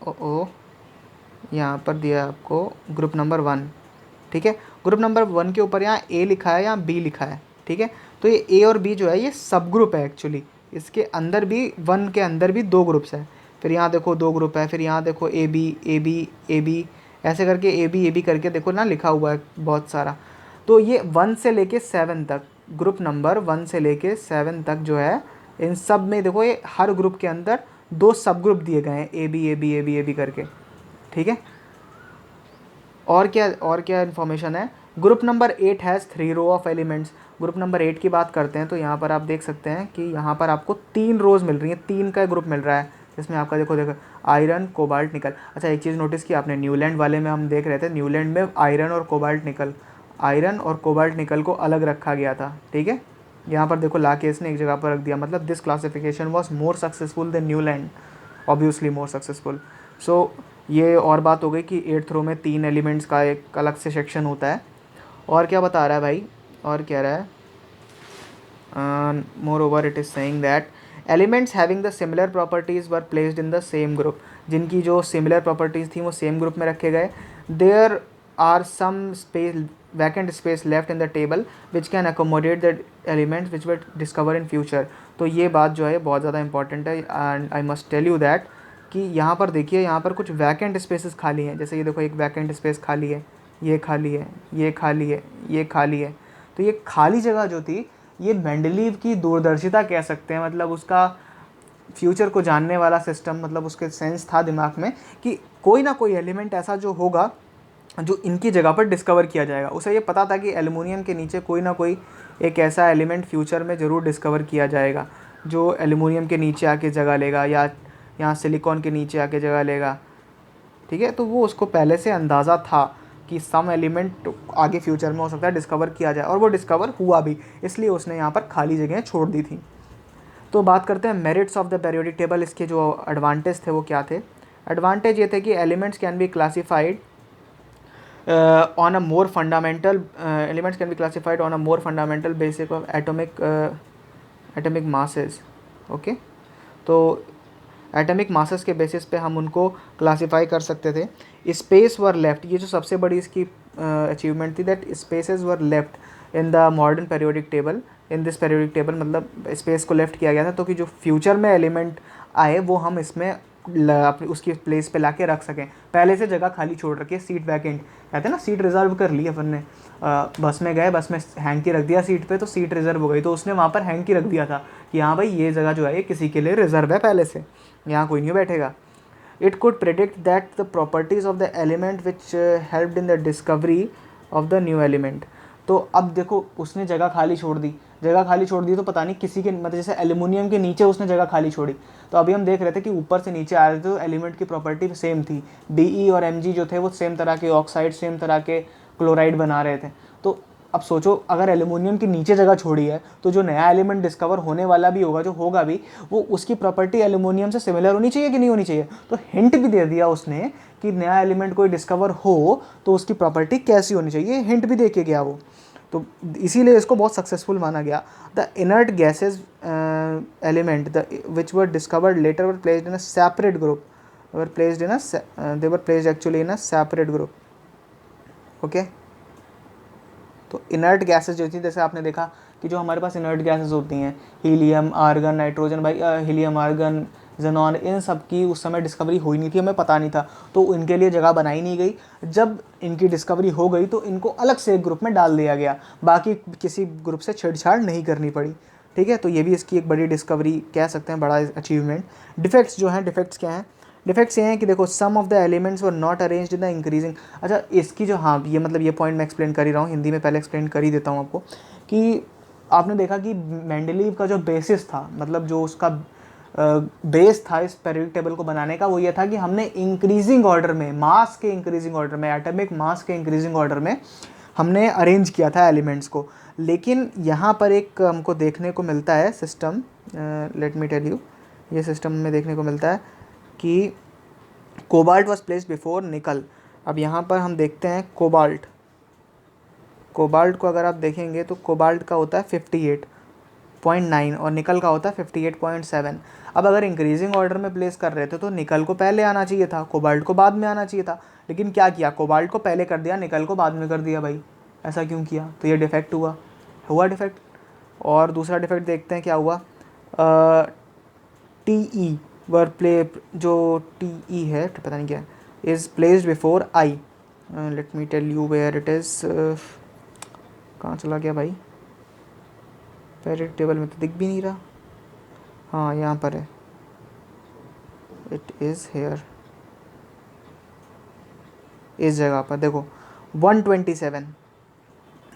ओ यहाँ पर दिया है आपको ग्रुप नंबर 1, ठीक है। ग्रुप नंबर 1 के ऊपर यहाँ A लिखा है, यहाँ B लिखा है, ठीक है। तो ये A और B जो है ये सब ग्रुप है एक्चुअली, इसके अंदर भी 1 के अंदर भी 2 ग्रुप्स हैं, फिर यहाँ देखो 2 ग्रुप है, फिर यहाँ देखो A B ऐसे करके A B करके देखो ना लिखा हुआ है बहुत सारा। तो ये 1 से लेके 7 तक, ग्रुप नंबर 1 से लेके 7 तक जो है, इन सब में देखो ये हर ग्रुप के अंदर 2 सब ग्रुप दिए गए हैं, A B करके, ठीक है। और क्या इन्फॉर्मेशन है, group number 8 has 3 row of elements. Group number 8 की बात करते हैं तो यहाँ पर आप देख सकते हैं कि यहाँ पर आपको 3 रोज़ मिल रही हैं, 3 का ग्रुप मिल रहा है, जिसमें आपका देखो आयरन, कोबाल्ट, निकल। अच्छा एक चीज़ नोटिस की आपने, न्यूलैंड वाले में हम देख रहे थे, न्यूलैंड में आयरन और कोबाल्ट निकल को अलग रखा गया था, ठीक है। यहाँ पर देखो ला के इसने एक जगह पर रख दिया, मतलब this classification was more successful than Newland, obviously more successful. So ये और बात हो गई कि 8th रो में 3 एलिमेंट्स का एक अलग से सेक्शन होता है। और क्या बता रहा है भाई, और कह रहा है more over it is saying that elements having the similar properties were placed in the same group. जिनकी जो सिमिलर प्रॉपर्टीज़ थी वो सेम ग्रुप में रखे गए। There are some space vacant space left in the table which can accommodate the elements which were discover in future. तो ये बात जो है बहुत ज़्यादा इंपॉर्टेंट है and I must tell you that कि यहाँ पर देखिए, यहाँ पर कुछ वैकेंट स्पेसेस खाली हैं। जैसे ये देखो, एक वैकेंट स्पेस खाली है, ये खाली है, ये खाली है, ये खाली है। तो ये खाली जगह जो थी, ये मेंडलीव की दूरदर्शिता कह सकते हैं। मतलब उसका फ्यूचर को जानने वाला सिस्टम, मतलब उसके सेंस था दिमाग में कि कोई ना कोई एलिमेंट ऐसा जो होगा जो इनकी जगह पर डिस्कवर किया जाएगा। उसे ये पता था कि एल्युमिनियम के नीचे कोई ना कोई एक ऐसा एलिमेंट फ्यूचर में ज़रूर डिस्कवर किया जाएगा जो एल्युमिनियम के नीचे आके जगह लेगा या यहाँ सिलिकॉन के नीचे आके जगह लेगा। ठीक है, तो वो उसको पहले से अंदाज़ा था कि सम एलिमेंट आगे फ्यूचर में हो सकता है डिस्कवर किया जाए, और वो डिस्कवर हुआ भी, इसलिए उसने यहाँ पर खाली जगह छोड़ दी थी। तो बात करते हैं merits of the periodic table. इसके जो एडवांटेज थे वो क्या थे? एडवांटेज ये थे कि elements can be classified on a more fundamental elements can be classified on a more fundamental basis of atomic masses. Okay, तो एटॉमिक मासेस के बेसिस पे हम उनको क्लासीफाई कर सकते थे। स्पेस वर लेफ्ट, ये जो सबसे बड़ी इसकी अचीवमेंट थी, that spaces were left in the modern periodic table. In this periodic table मतलब स्पेस को लेफ्ट किया गया था, तो कि जो फ्यूचर में एलिमेंट आए वो हम इसमें अपनी उसकी प्लेस पे लाके रख सकें। पहले से जगह खाली छोड़ रखी है, सीट वैकेंट कहते हैं ना, सीट रिजर्व कर ली अपन ने। बस में गए, बस में हैंग की रख दिया सीट पे, तो सीट रिजर्व हो गई। तो उसने वहाँ पर हैंग की रख दिया था कि हाँ भाई ये जगह जो है ये किसी के लिए रिजर्व है, पहले से यहाँ कोई नहीं बैठेगा। It could predict that the properties of the element which helped in the discovery of the new element. तो अब देखो, उसने जगह खाली छोड़ दी, जगह खाली छोड़ दी तो पता नहीं किसी के, मतलब जैसे एल्युमिनियम के नीचे उसने जगह खाली छोड़ी। तो अभी हम देख रहे थे कि ऊपर से नीचे आ रहे थे तो एलिमेंट की प्रॉपर्टी सेम थी। Be और Mg जो थे वो सेम तरह के ऑक्साइड, सेम तरह के क्लोराइड बना रहे थे। तो अब सोचो, अगर एल्युमिनियम की नीचे जगह छोड़ी है तो जो नया एलिमेंट डिस्कवर होने वाला भी होगा, जो होगा भी, वो उसकी प्रॉपर्टी एल्युमिनियम से सिमिलर होनी चाहिए कि नहीं होनी चाहिए। तो हिंट भी दे दिया उसने कि नया एलिमेंट कोई डिस्कवर हो तो उसकी प्रॉपर्टी कैसी होनी चाहिए, हिंट भी दे के गया वो। तो इसीलिए इसको बहुत सक्सेसफुल माना गया। The inert gases element the which were discovered letter were placed in a separate group, were placed in a they were placed actually in a separate group. Okay, तो इनर्ट गैसेज जो थी, जैसे आपने देखा कि जो हमारे पास इनर्ट गैसेज होती हैं, हीलियम, आर्गन, नाइट्रोजन, भाई हीलियम, आर्गन, ज़ेनॉन, इन सब की उस समय डिस्कवरी हुई नहीं थी, हमें पता नहीं था, तो इनके लिए जगह बनाई नहीं गई। जब इनकी डिस्कवरी हो गई तो इनको अलग से एक ग्रुप में डाल दिया गया, बाकी किसी ग्रुप से छेड़छाड़ नहीं करनी पड़ी। ठीक है, तो ये भी इसकी एक बड़ी डिस्कवरी कह सकते हैं, बड़ा अचीवमेंट। डिफेक्ट्स जो हैं, डिफेक्ट्स क्या हैं? डिफेक्ट्स ये हैं कि देखो, some of the elements were not arranged in the increasing. अच्छा, इसकी जो, हाँ ये मतलब ये पॉइंट मैं एक्सप्लेन कर ही रहा हूँ, हिंदी में पहले एक्सप्लेन कर ही देता हूँ आपको, कि आपने देखा कि मेंडलीव का जो बेसिस था, मतलब जो उसका बेस था इस पेरियोडिक टेबल को बनाने का, वो ये था कि हमने इंक्रीजिंग ऑर्डर में, मास के इंक्रीजिंग ऑर्डर में, एटॉमिक मास के इंक्रीजिंग ऑर्डर में हमने अरेंज किया था एलिमेंट्स को। लेकिन यहाँ पर एक हमको देखने को मिलता है system, let me tell you, ये सिस्टम में देखने को मिलता है कि कोबाल्ट वॉज प्लेस्ड बिफोर निकल। अब यहाँ पर हम देखते हैं कोबाल्ट, कोबाल्ट को अगर आप देखेंगे तो कोबाल्ट का होता है 58.9 और निकल का होता है 58.7। अब अगर इंक्रीजिंग ऑर्डर में प्लेस कर रहे थे तो निकल को पहले आना चाहिए था, कोबाल्ट को बाद में आना चाहिए था। लेकिन क्या किया, कोबाल्ट को पहले कर दिया, निकल को बाद में कर दिया। भाई ऐसा क्यों किया? तो ये डिफेक्ट हुआ डिफेक्ट। और दूसरा डिफेक्ट देखते हैं क्या हुआ। TE वर प्ले, जो TE है, पता नहीं क्या, is placed before I। Let me tell you where it is. कहाँ चला गया भाई? पेरियोडिक टेबल में तो दिख भी नहीं रहा। हाँ, यहाँ पर है, इट इज़ हेयर, इस जगह पर देखो 127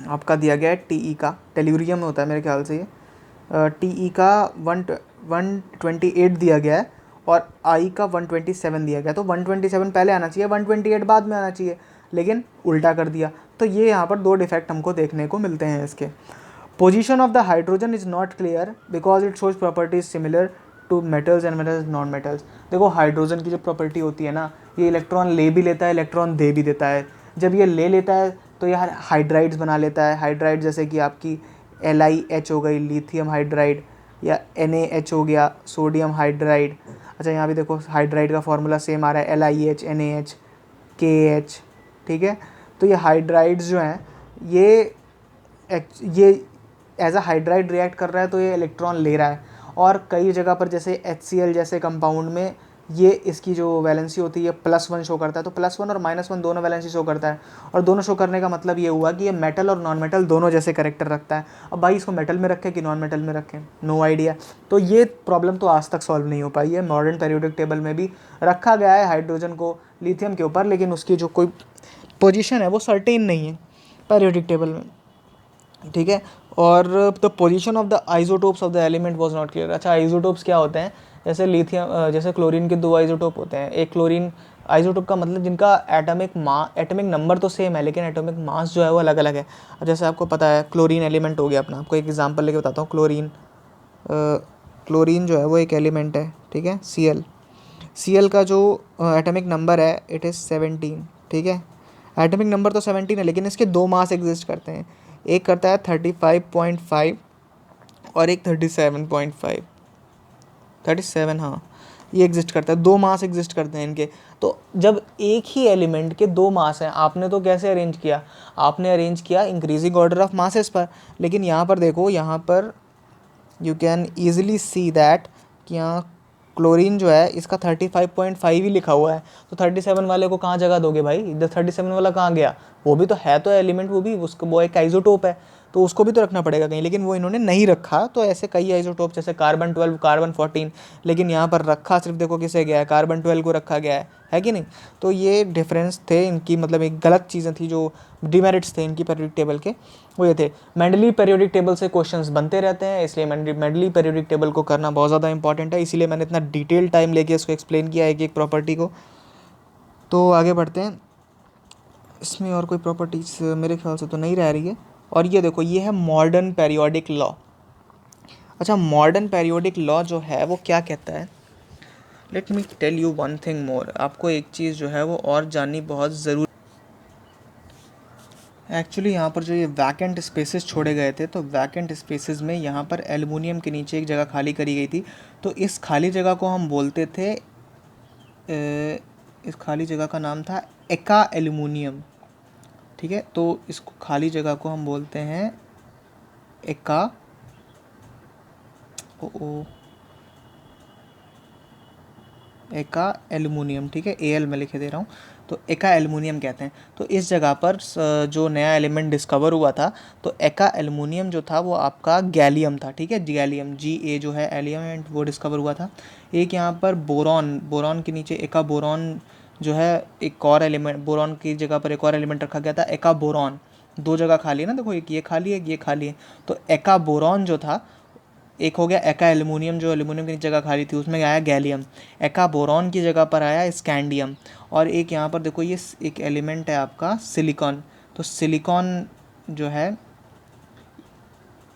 आपका दिया गया है TE का, टेल्यूरियम में होता है मेरे ख्याल से ये। TE का 128 दिया गया है और I का 127 दिया गया। तो 127 पहले आना चाहिए, 128 बाद में आना चाहिए, लेकिन उल्टा कर दिया। तो ये यहाँ पर दो डिफेक्ट हमको देखने को मिलते हैं इसके। Position of the hydrogen is not clear because it shows properties similar to metals and metals non metals. देखो हाइड्रोजन की जो प्रॉपर्टी होती है ना, ये इलेक्ट्रॉन ले भी लेता है, इलेक्ट्रॉन दे भी देता है। जब ये ले लेता है तो यह हाइड्राइड्स बना लेता है। हाइड्राइड जैसे कि आपकी LiH हो गई, लिथियम हाइड्राइड, या NaH हो गया, सोडियम हाइड्राइड। अच्छा यहाँ भी देखो हाइड्राइड का फॉर्मूला सेम आ रहा है, LiH NaH KH, ठीक है। तो ये हाइड्राइड्स जो हैं ये एज अ हाइड्राइड रिएक्ट कर रहा है, तो ये इलेक्ट्रॉन ले रहा है। और कई जगह पर जैसे HCl जैसे कंपाउंड में ये इसकी जो वैलेंसी होती है +1 शो करता है, तो +1 और -1 दोनों वैलेंसी शो करता है। और दोनों शो करने का मतलब ये हुआ कि ये मेटल और नॉन मेटल दोनों जैसे कैरेक्टर रखता है। अब भाई इसको मेटल में रखें कि नॉन मेटल में रखें, नो आइडिया। तो ये प्रॉब्लम तो आज तक सॉल्व नहीं हो पाई है। मॉडर्न पीरियोडिक टेबल में भी रखा गया है हाइड्रोजन को लिथियम के ऊपर, लेकिन उसकी जो कोई पोजीशन है वो सर्टेन नहीं है पीरियोडिक टेबल में, ठीक है। और the position of the isotopes of the element was not clear. अच्छा आइसोटोप्स क्या होते हैं? जैसे लिथियम, जैसे क्लोरीन के 2 आइसोटोप होते हैं। एक क्लोरीन आइसोटोप का मतलब जिनका एटॉमिक नंबर तो सेम है, लेकिन एटॉमिक मास जो है वो अलग अलग है। और जैसे आपको पता है क्लोरीन एलिमेंट हो गया अपना, आपको एक एग्जांपल लेके बताता हूँ। क्लोरीन जो है वो एक एलिमेंट है, ठीक है। Cl का जो एटॉमिक नंबर है इट इज़ 17, ठीक है। एटॉमिक नंबर तो 17 है, लेकिन इसके 2 मास एग्जिस्ट करते हैं। एक करता है 35.5 और एक 37.5, 37, हाँ ये एग्जिस्ट करता है। 2 मास एग्जिस्ट करते हैं इनके। तो जब एक ही एलिमेंट के 2 मास हैं, आपने तो कैसे अरेंज किया? आपने अरेंज किया इंक्रीजिंग ऑर्डर ऑफ मासेस पर। लेकिन यहाँ पर देखो, यहाँ पर you can easily see that कि यहाँ क्लोरीन जो है इसका 35.5 ही लिखा हुआ है। तो 37 वाले को कहाँ जगह दोगे भाई? इधर 37 वाला कहाँ गया? वो भी तो है, तो एलिमेंट वो भी, उसको वो एक आइसोटोप है, तो उसको भी तो रखना पड़ेगा कहीं। लेकिन वो इन्होंने नहीं रखा। तो ऐसे कई आइसोटोप जैसे कार्बन 12, कार्बन 14, लेकिन यहाँ पर रखा सिर्फ देखो किसे गया है, कार्बन 12 को रखा गया है कि नहीं? तो ये डिफरेंस थे इनकी, मतलब एक गलत चीज़ें थी, जो डिमेरिट्स थे इनकी पीरियोडिक टेबल के, वो ये थे। मेंडली पीरियोडिक टेबल से क्वेश्चंस बनते रहते हैं, इसलिए मेंडली पीरियोडिक टेबल को करना बहुत ज़्यादा इंपॉर्टेंट है। इसीलिए मैंने इतना डिटेल टाइम लेके इसको एक्सप्लेन किया एक एक प्रॉपर्टी को। तो आगे बढ़ते हैं। इसमें और कोई प्रॉपर्टीज मेरे ख्याल से तो नहीं रह रही है। और ये देखो, ये है मॉडर्न पीरियोडिक लॉ। अच्छा मॉडर्न पीरियोडिक लॉ जो है वो क्या कहता है? Let me tell you one thing more. आपको एक चीज़ जो है वो और जाननी बहुत ज़रूरी। एक्चुअली यहाँ पर जो ये वैकेंट स्पेसेस छोड़े गए थे, तो वैकेंट स्पेसेस में यहाँ पर एल्युमिनियम के नीचे एक जगह खाली करी गई थी। तो इस खाली जगह को हम बोलते थे, इस खाली जगह का नाम था एका एल्युमिनियम, ठीक है। तो इसको खाली जगह को हम बोलते हैं एका एका एल्युमिनियम, ठीक है। AL में लिखे दे रहा हूँ, तो एका एल्युमिनियम कहते हैं। तो इस जगह पर जो नया एलिमेंट डिस्कवर हुआ था, तो एका एल्युमिनियम जो था वो आपका गैलियम था, ठीक है। गैलियम Ga जो है एलिमेंट वो डिस्कवर हुआ था। एक यहाँ पर बोरॉन के नीचे एका बोरॉन जो है, एक और एलिमेंट बोरॉन की जगह पर एक और एलिमेंट रखा गया था एका बोरॉन। 2 जगह खाली है ना, देखो एक ये खाली है, ये खाली है। तो एका बोरॉन जो था, एक हो गया एका एल्युमिनियम, जो एल्युमिनियम की जगह खाली थी उसमें आया गैलियम। एका बोरॉन की जगह पर आया स्कैंडियम। और एक यहाँ पर देखो, ये एक एलिमेंट है आपका सिलिकॉन। तो सिलिकॉन जो है,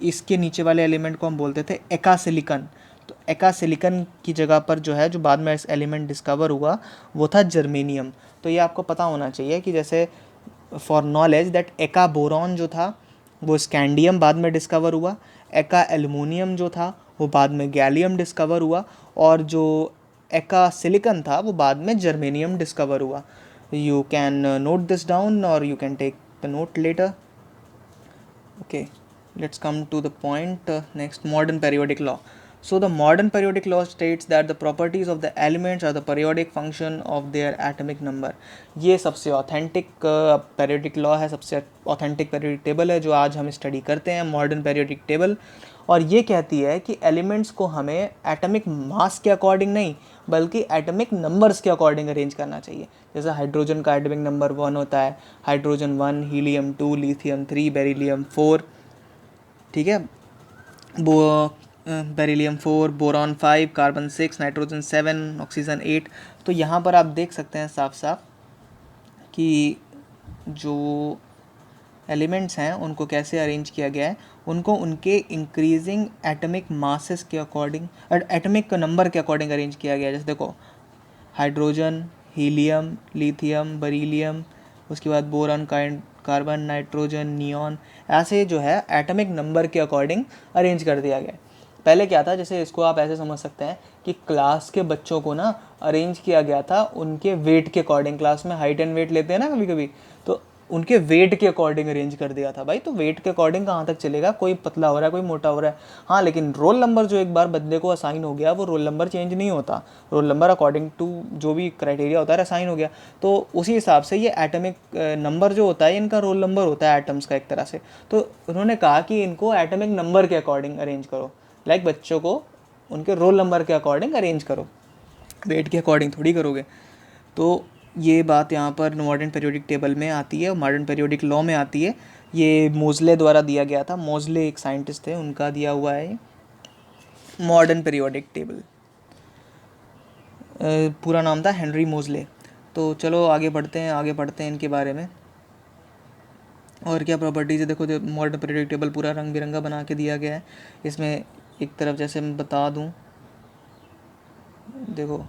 इसके नीचे वाले एलिमेंट को हम बोलते थे एका सिलिकन। तो एका सिलिकन की जगह पर जो है, जो बाद में एलिमेंट डिस्कवर हुआ, वो था जर्मेनियम। तो ये आपको पता होना चाहिए कि जैसे फॉर नॉलेज दैट एका बोरॉन जो था वो स्कैंडियम बाद में डिस्कवर हुआ, एका एल्युमिनियम जो था वो बाद में गैलियम डिस्कवर हुआ, और जो एका सिलिकन था वो बाद में जर्मेनियम डिस्कवर हुआ। You can note this down और you can take the note later. Okay, let's come to the point. Next, modern periodic law. So the modern periodic law states that the properties of the elements are the periodic function of their atomic number. ये सबसे ऑथेंटिक periodic law है, सबसे ऑथेंटिक periodic table है जो आज हम स्टडी करते हैं, modern periodic table। और ये कहती है कि एलिमेंट्स को हमें एटॉमिक मास के अकॉर्डिंग नहीं, बल्कि एटॉमिक नंबर्स के अकॉर्डिंग अरेंज करना चाहिए। जैसे हाइड्रोजन का एटॉमिक नंबर 1 होता है, हाइड्रोजन 1, हीलियम 2, लिथियम 3, बेरिलियम 4, ठीक है। Beryllium 4, boron 5, carbon 6, nitrogen 7, oxygen 8। तो यहाँ पर आप देख सकते हैं साफ साफ कि जो एलिमेंट्स हैं उनको कैसे अरेंज किया गया है, उनको उनके इंक्रीजिंग एटॉमिक मासेस के अकॉर्डिंग, एटॉमिक नंबर के अकॉर्डिंग अरेंज किया गया है। जैसे देखो हाइड्रोजन, हीलियम, लिथियम, बरीलियम, उसके बाद बोरॉन, कार्बन, नाइट्रोजन, नियॉन, ऐसे जो है एटॉमिक नंबर के अकॉर्डिंग अरेंज कर दिया गया है। पहले क्या था, जैसे इसको आप ऐसे समझ सकते हैं कि क्लास के बच्चों को ना अरेंज किया गया था उनके वेट के अकॉर्डिंग। क्लास में हाइट एंड वेट लेते हैं ना कभी कभी, तो उनके वेट के अकॉर्डिंग अरेंज कर दिया था भाई। तो वेट के अकॉर्डिंग कहाँ तक चलेगा, कोई पतला हो रहा है कोई मोटा हो रहा है। हाँ, लेकिन रोल नंबर जो एक बार बंदे को असाइन हो गया, वो रोल नंबर चेंज नहीं होता। रोल नंबर अकॉर्डिंग टू जो भी क्राइटेरिया होता है असाइन हो गया, तो उसी हिसाब से ये एटॉमिक नंबर जो होता है इनका रोल नंबर होता है एटम्स का एक तरह से। तो उन्होंने कहा कि इनको एटॉमिक नंबर के अकॉर्डिंग अरेंज करो, लाइक बच्चों को उनके रोल नंबर के अकॉर्डिंग अरेंज करो, वेट के अकॉर्डिंग थोड़ी करोगे। तो ये बात यहाँ पर मॉडर्न पीरियोडिक टेबल में आती है, मॉडर्न पीरियोडिक लॉ में आती है। ये मोज़ले द्वारा दिया गया था, मोज़ले एक साइंटिस्ट थे, उनका दिया हुआ है मॉडर्न पीरियोडिक टेबल। पूरा नाम था हेनरी मोज़ले। तो चलो आगे बढ़ते हैं इनके बारे में और क्या प्रॉपर्टीज़ है। देखो मॉडर्न पीरियोडिक टेबल पूरा रंग बिरंगा बना के दिया गया है। इसमें एक तरफ जैसे मैं बता दूँ, देखो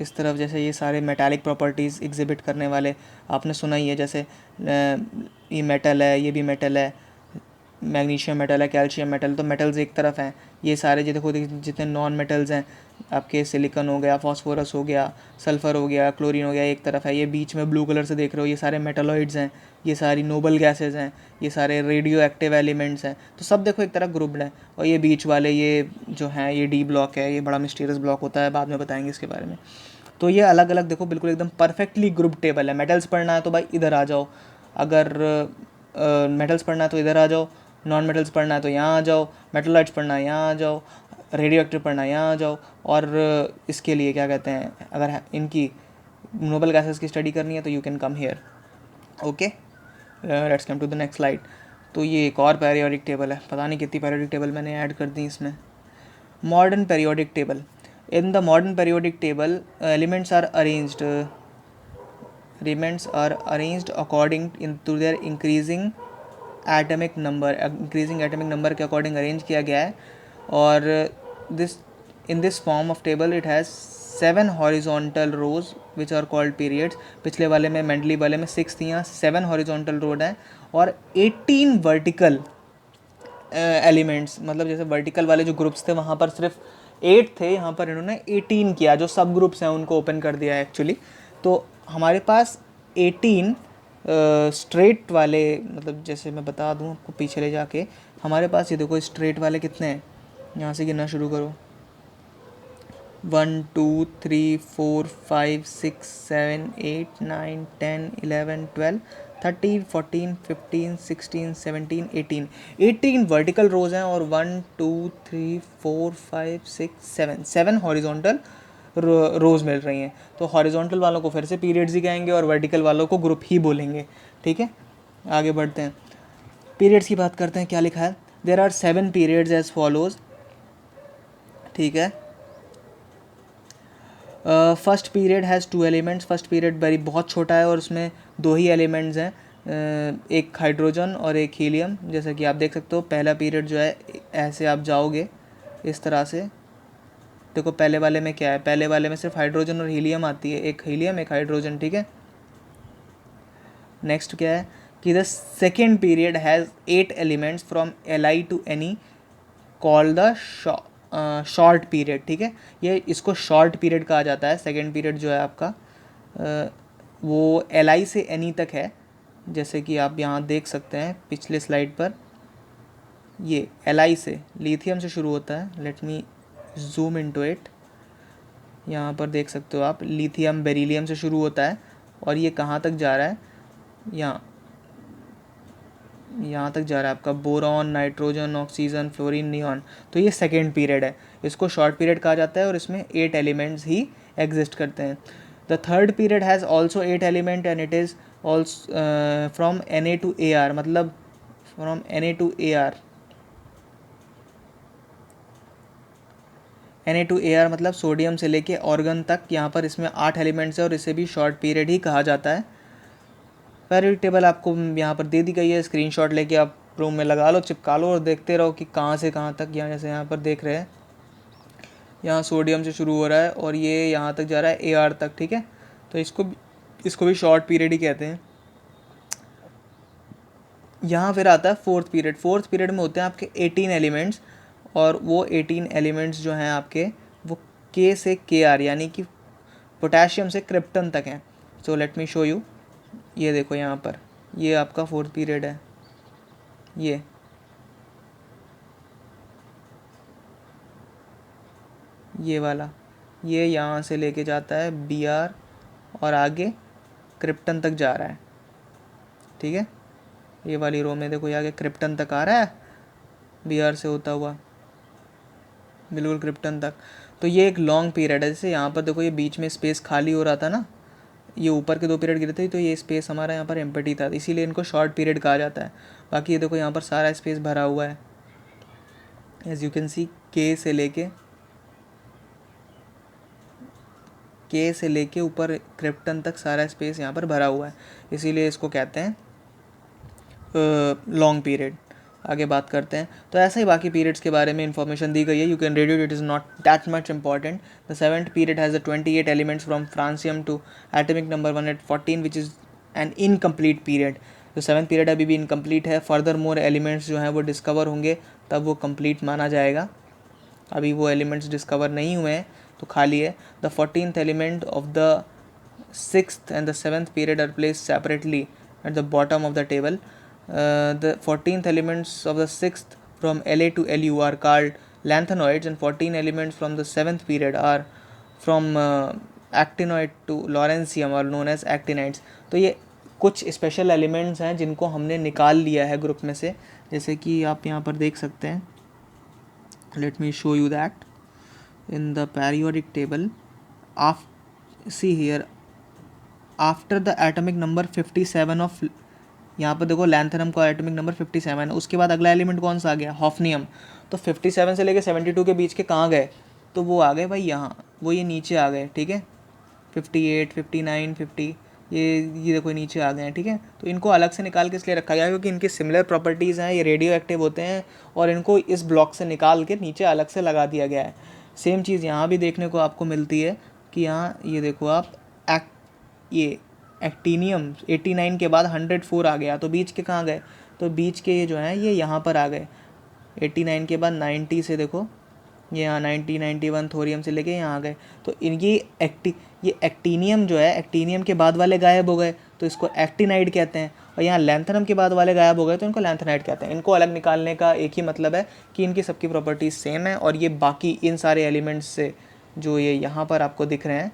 इस तरफ जैसे ये सारे मेटालिक प्रॉपर्टीज़ एग्जिबिट करने वाले आपने सुना ही है। जैसे ये मेटल है, ये भी मेटल है, मैग्नीशियम मेटल है, कैल्शियम मेटल, तो मेटल्स एक तरफ हैं। ये सारे जो देखो जितने नॉन मेटल्स हैं आपके, सिलिकॉन हो गया, फॉस्फोरस हो गया, सल्फ़र हो गया, क्लोरीन हो गया, एक तरफ है। ये बीच में ब्लू कलर से देख रहे हो, ये सारे मेटलॉइड्स हैं, ये सारी नोबल गैसेज हैं, ये सारे रेडियो एक्टिव एलिमेंट्स हैं। तो सब देखो एक तरफ ग्रुप्ड है। और ये बीच वाले ये जो हैं ये डी ब्लॉक है, ये बड़ा मिस्टीरियस ब्लॉक होता है, बाद में बताएंगे इसके बारे में। तो ये अलग अलग देखो बिल्कुल एकदम परफेक्टली ग्रुप टेबल है। मेटल्स पढ़ना है तो भाई इधर आ जाओ, अगर मेटल्स पढ़ना है तो इधर आ जाओ, नॉन मेटल्स पढ़ना है तो यहाँ आ जाओ, मेटलॉइड्स पढ़ना है यहाँ आ जाओ, रेडियो एक्टिव पढ़ना है यहाँ आ जाओ। और इसके लिए क्या कहते हैं, अगर इनकी नोबल गैसेस की स्टडी करनी है तो you can come here. Okay, let's come to the next slide. तो ये एक और पीरियोडिक टेबल है, पता नहीं कितनी पीरियोडिक टेबल मैंने ऐड कर दी इसमें। Modern periodic table. In the modern periodic table, elements are arranged according to their increasing atomic number के अकॉर्डिंग अरेंज किया गया है। और in this form of table it has 7 horizontal rows which are called periods। पिछले वाले में मेंडली वाले में 6 थी, यहाँ 7 horizontal row हैं और 18 vertical एलिमेंट्स। मतलब जैसे वर्टिकल वाले जो ग्रुप्स थे वहाँ पर सिर्फ 8 थे, यहाँ पर इन्होंने 18 किया, जो सब ग्रुप्स हैं उनको ओपन कर दिया है एक्चुअली। तो हमारे पास 18 स्ट्रेट वाले, मतलब जैसे मैं बता दूँ आपको पीछे ले जाके, हमारे पास ये देखो स्ट्रेट वाले कितने हैं, यहाँ से गिनना शुरू करो, 1 2 3 4 5 6 7 8 9 10 11 12 13 14 15 16 17 18 18 वर्टिकल रोज हैं और 1 2 3 4 5 6 7 हॉरिजॉन्टल रोज मिल रही हैं। तो हॉरिजॉन्टल वालों को फिर से पीरियड्स ही कहेंगे और वर्टिकल वालों को ग्रुप ही बोलेंगे। ठीक है, आगे बढ़ते हैं, पीरियड्स की बात करते हैं। क्या लिखा है, there are 7 periods as follows. ठीक है, first period has 2 elements. First period बहुत छोटा है और उसमें 2 ही एलिमेंट्स हैं, एक हाइड्रोजन और एक हीलियम। जैसा कि आप देख सकते हो पहला पीरियड जो है, ऐसे आप जाओगे इस तरह से, देखो पहले वाले में क्या है, पहले वाले में सिर्फ हाइड्रोजन और हीलियम आती है, एक हीलियम एक हाइड्रोजन। ठीक है, नेक्स्ट क्या है कि the second period has 8 elements from Li to Ne called the short period. ठीक है, ये इसको शॉर्ट पीरियड कहा जाता है। सेकेंड पीरियड जो है आपका वो Li से Ne तक है, जैसे कि आप यहाँ देख सकते हैं पिछले स्लाइड पर, ये Li से लिथियम से शुरू होता है। Let me zoom into it, यहाँ पर देख सकते हो आप, लिथियम बेरिलियम से शुरू होता है और ये कहाँ तक जा रहा है, यहाँ तक जा रहा है आपका boron, nitrogen, oxygen, fluorine, neon. तो ये सेकेंड पीरियड है, इसको शॉर्ट पीरियड कहा जाता है और इसमें 8 एलिमेंट्स ही एग्जिस्ट करते हैं। The third period has also 8 element and it is also from Na to Ar, मतलब from Na to Ar, Na to Ar मतलब सोडियम से लेके ऑर्गन तक। यहाँ पर इसमें 8 एलिमेंट्स है और इसे भी शॉर्ट पीरियड ही कहा जाता है। पीरियोडिक टेबल आपको यहाँ पर दे दी गई है, स्क्रीनशॉट लेके आप रूम में लगा लो, चिपका लो और देखते रहो कि कहाँ से कहाँ तक। यहाँ जैसे यहाँ पर देख रहे हैं, यहाँ सोडियम से शुरू हो रहा है और ये यहाँ तक जा रहा है AR तक, ठीक है। तो इसको भी शॉर्ट पीरियड ही कहते हैं। यहाँ फिर आता है फोर्थ पीरियड। फोर्थ पीरियड में होते हैं आपके 18 एलिमेंट्स, और वो 18 एलिमेंट्स जो हैं आपके वो K से Kr यानी कि पोटेशियम से क्रिप्टन तक हैं। So let me show you. ये देखो यहाँ पर, ये आपका फोर्थ पीरियड है। ये वाला, ये यहाँ से लेके जाता है Br और आगे क्रिप्टन तक जा रहा है, ठीक है। ये वाली रो में देखो, ये आगे क्रिप्टन तक आ रहा है Br से होता हुआ, बिल्कुल क्रिप्टन तक। तो ये एक लॉन्ग पीरियड है। जैसे यहाँ पर देखो, ये बीच में स्पेस खाली हो रहा था ना, ये ऊपर के 2 पीरियड गिरे थे, तो ये स्पेस हमारा यहाँ पर एम्प्टी था, इसीलिए इनको शॉर्ट पीरियड कहा जाता है। बाकी ये देखो यहाँ पर सारा स्पेस भरा हुआ है, एज यू कैन सी। के से लेके ऊपर क्रिप्टन तक सारा स्पेस यहाँ पर भरा हुआ है, इसीलिए इसको कहते हैं लॉन्ग पीरियड। आगे बात करते हैं। तो ऐसे ही बाकी पीरियड्स के बारे में इंफॉर्मेशन दी गई है, you can read it, it is not that much important. The 7th period has the 28 elements from francium to atomic number 114 which is an incomplete period. तो 7th पीरियड अभी भी इनकम्प्लीट है। फर्दर मोर एलिमेंट्स जो हैं वो डिस्कवर होंगे, तब वो कंप्लीट माना जाएगा। अभी वो एलिमेंट्स डिस्कवर नहीं हुए हैं तो खाली है। The 14th element of the 6th and the 7th period are placed separately at the bottom of the table. The 14th elements of the 6th from La to Lu are called lanthanoids, and 14 elements from the 7th period are from actinoid to lawrencium or known as actinides. तो ये कुछ स्पेशल एलिमेंट्स हैं जिनको हमने निकाल लिया है ग्रुप में से, जैसे कि आप यहाँ पर देख सकते हैं। Let me show you that in the periodic table. See here, after the atomic number 57 of, यहाँ पर देखो लैंथनम का एटॉमिक नंबर 57 है, उसके बाद अगला एलिमेंट कौन सा आ गया, हॉफनियम। तो 57 से लेके 72 के बीच के कहाँ गए, तो वो आ गए भाई यहाँ, वो ये नीचे आ गए, ठीक है। 58, 59, 50, ये देखो नीचे आ गए हैं, ठीक है। तो इनको अलग से निकाल के इसलिए रखा गया क्योंकि इनकी सिमिलर प्रॉपर्टीज़ हैं, ये रेडियो एक्टिव होते हैं, और इनको इस ब्लॉक से निकाल के नीचे अलग से लगा दिया गया है। सेम चीज़ यहाँ भी देखने को आपको मिलती है कि यहाँ ये देखो आप, ये एक्टीनियम 89 के बाद 104 आ गया, तो बीच के कहाँ गए, तो बीच के ये जो हैं ये यहाँ पर आ गए। 89 के बाद 90 से देखो, ये यहाँ 90, 91 थोरियम से लेके यहाँ आ गए। तो इनकी ये एक्टीनियम जो है, एक्टीनियम के बाद वाले गायब हो गए तो इसको एक्टिनाइड कहते हैं, और यहाँ लैंथनम के बाद वाले गायब हो गए तो इनको लैंथनाइड कहते हैं। इनको अलग निकालने का एक ही मतलब है कि इनकी सबकी प्रॉपर्टीज़ सेम है, और ये बाकी इन सारे एलिमेंट्स से जो ये यहाँ पर आपको दिख रहे हैं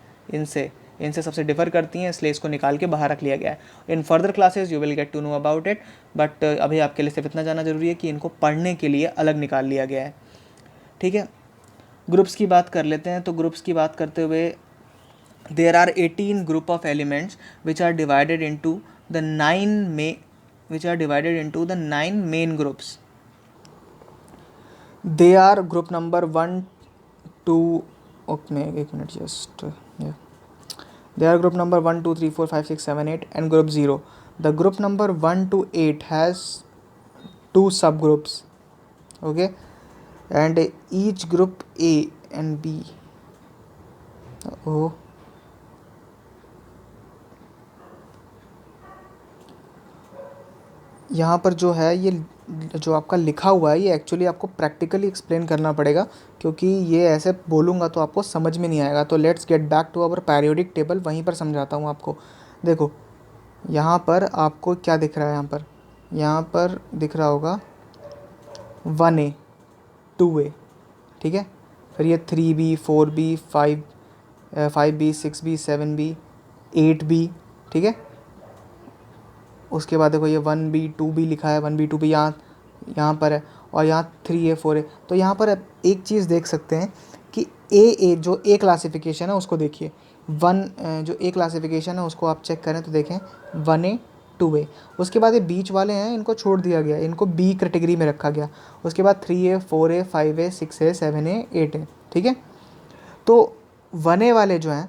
इनसे सबसे डिफ़र करती हैं, इसलिए इसको निकाल के बाहर रख लिया गया है। In further classes you will get to know about it, but अभी आपके लिए सिर्फ इतना जानना ज़रूरी है कि इनको पढ़ने के लिए अलग निकाल लिया गया है, ठीक है। ग्रुप्स की बात कर लेते हैं। तो ग्रुप्स की बात करते हुए, there are 18 group of elements which are divided into the 9 main groups. They are group number 1 2, okay एक minute just, They are group number 1, 2, 3, 4, 5, 6, 7, 8 and group 0. The group number 1 to 8 has 2 subgroups, okay, and each group A and B. Oh, यहाँ पर जो है ये जो आपका लिखा हुआ है, ये एक्चुअली आपको प्रैक्टिकली एक्सप्लेन करना पड़ेगा, क्योंकि ये ऐसे बोलूँगा तो आपको समझ में नहीं आएगा। तो let's get back to our periodic table, वहीं पर समझाता हूँ आपको। देखो यहाँ पर आपको क्या दिख रहा है, यहाँ पर दिख रहा होगा 1A 2A, ठीक है। फिर ये 3B 4B 5B 6B 7B 8B, ठीक है। उसके बाद देखो ये 1B 2B लिखा है, 1B 2B यहाँ पर है, और यहाँ 3A 4A। तो यहाँ पर एक चीज़ देख सकते हैं कि ए जो ए क्लासिफिकेशन है उसको देखिए, जो ए क्लासिफिकेशन है उसको आप चेक करें तो देखें 1A 2A। उसके बाद ये बीच वाले हैं इनको छोड़ दिया गया, इनको बी कैटेगरी में रखा गया। उसके बाद 3A 4A 5A 6A 7A 8A, ठीक है। तो 1A वाले जो हैं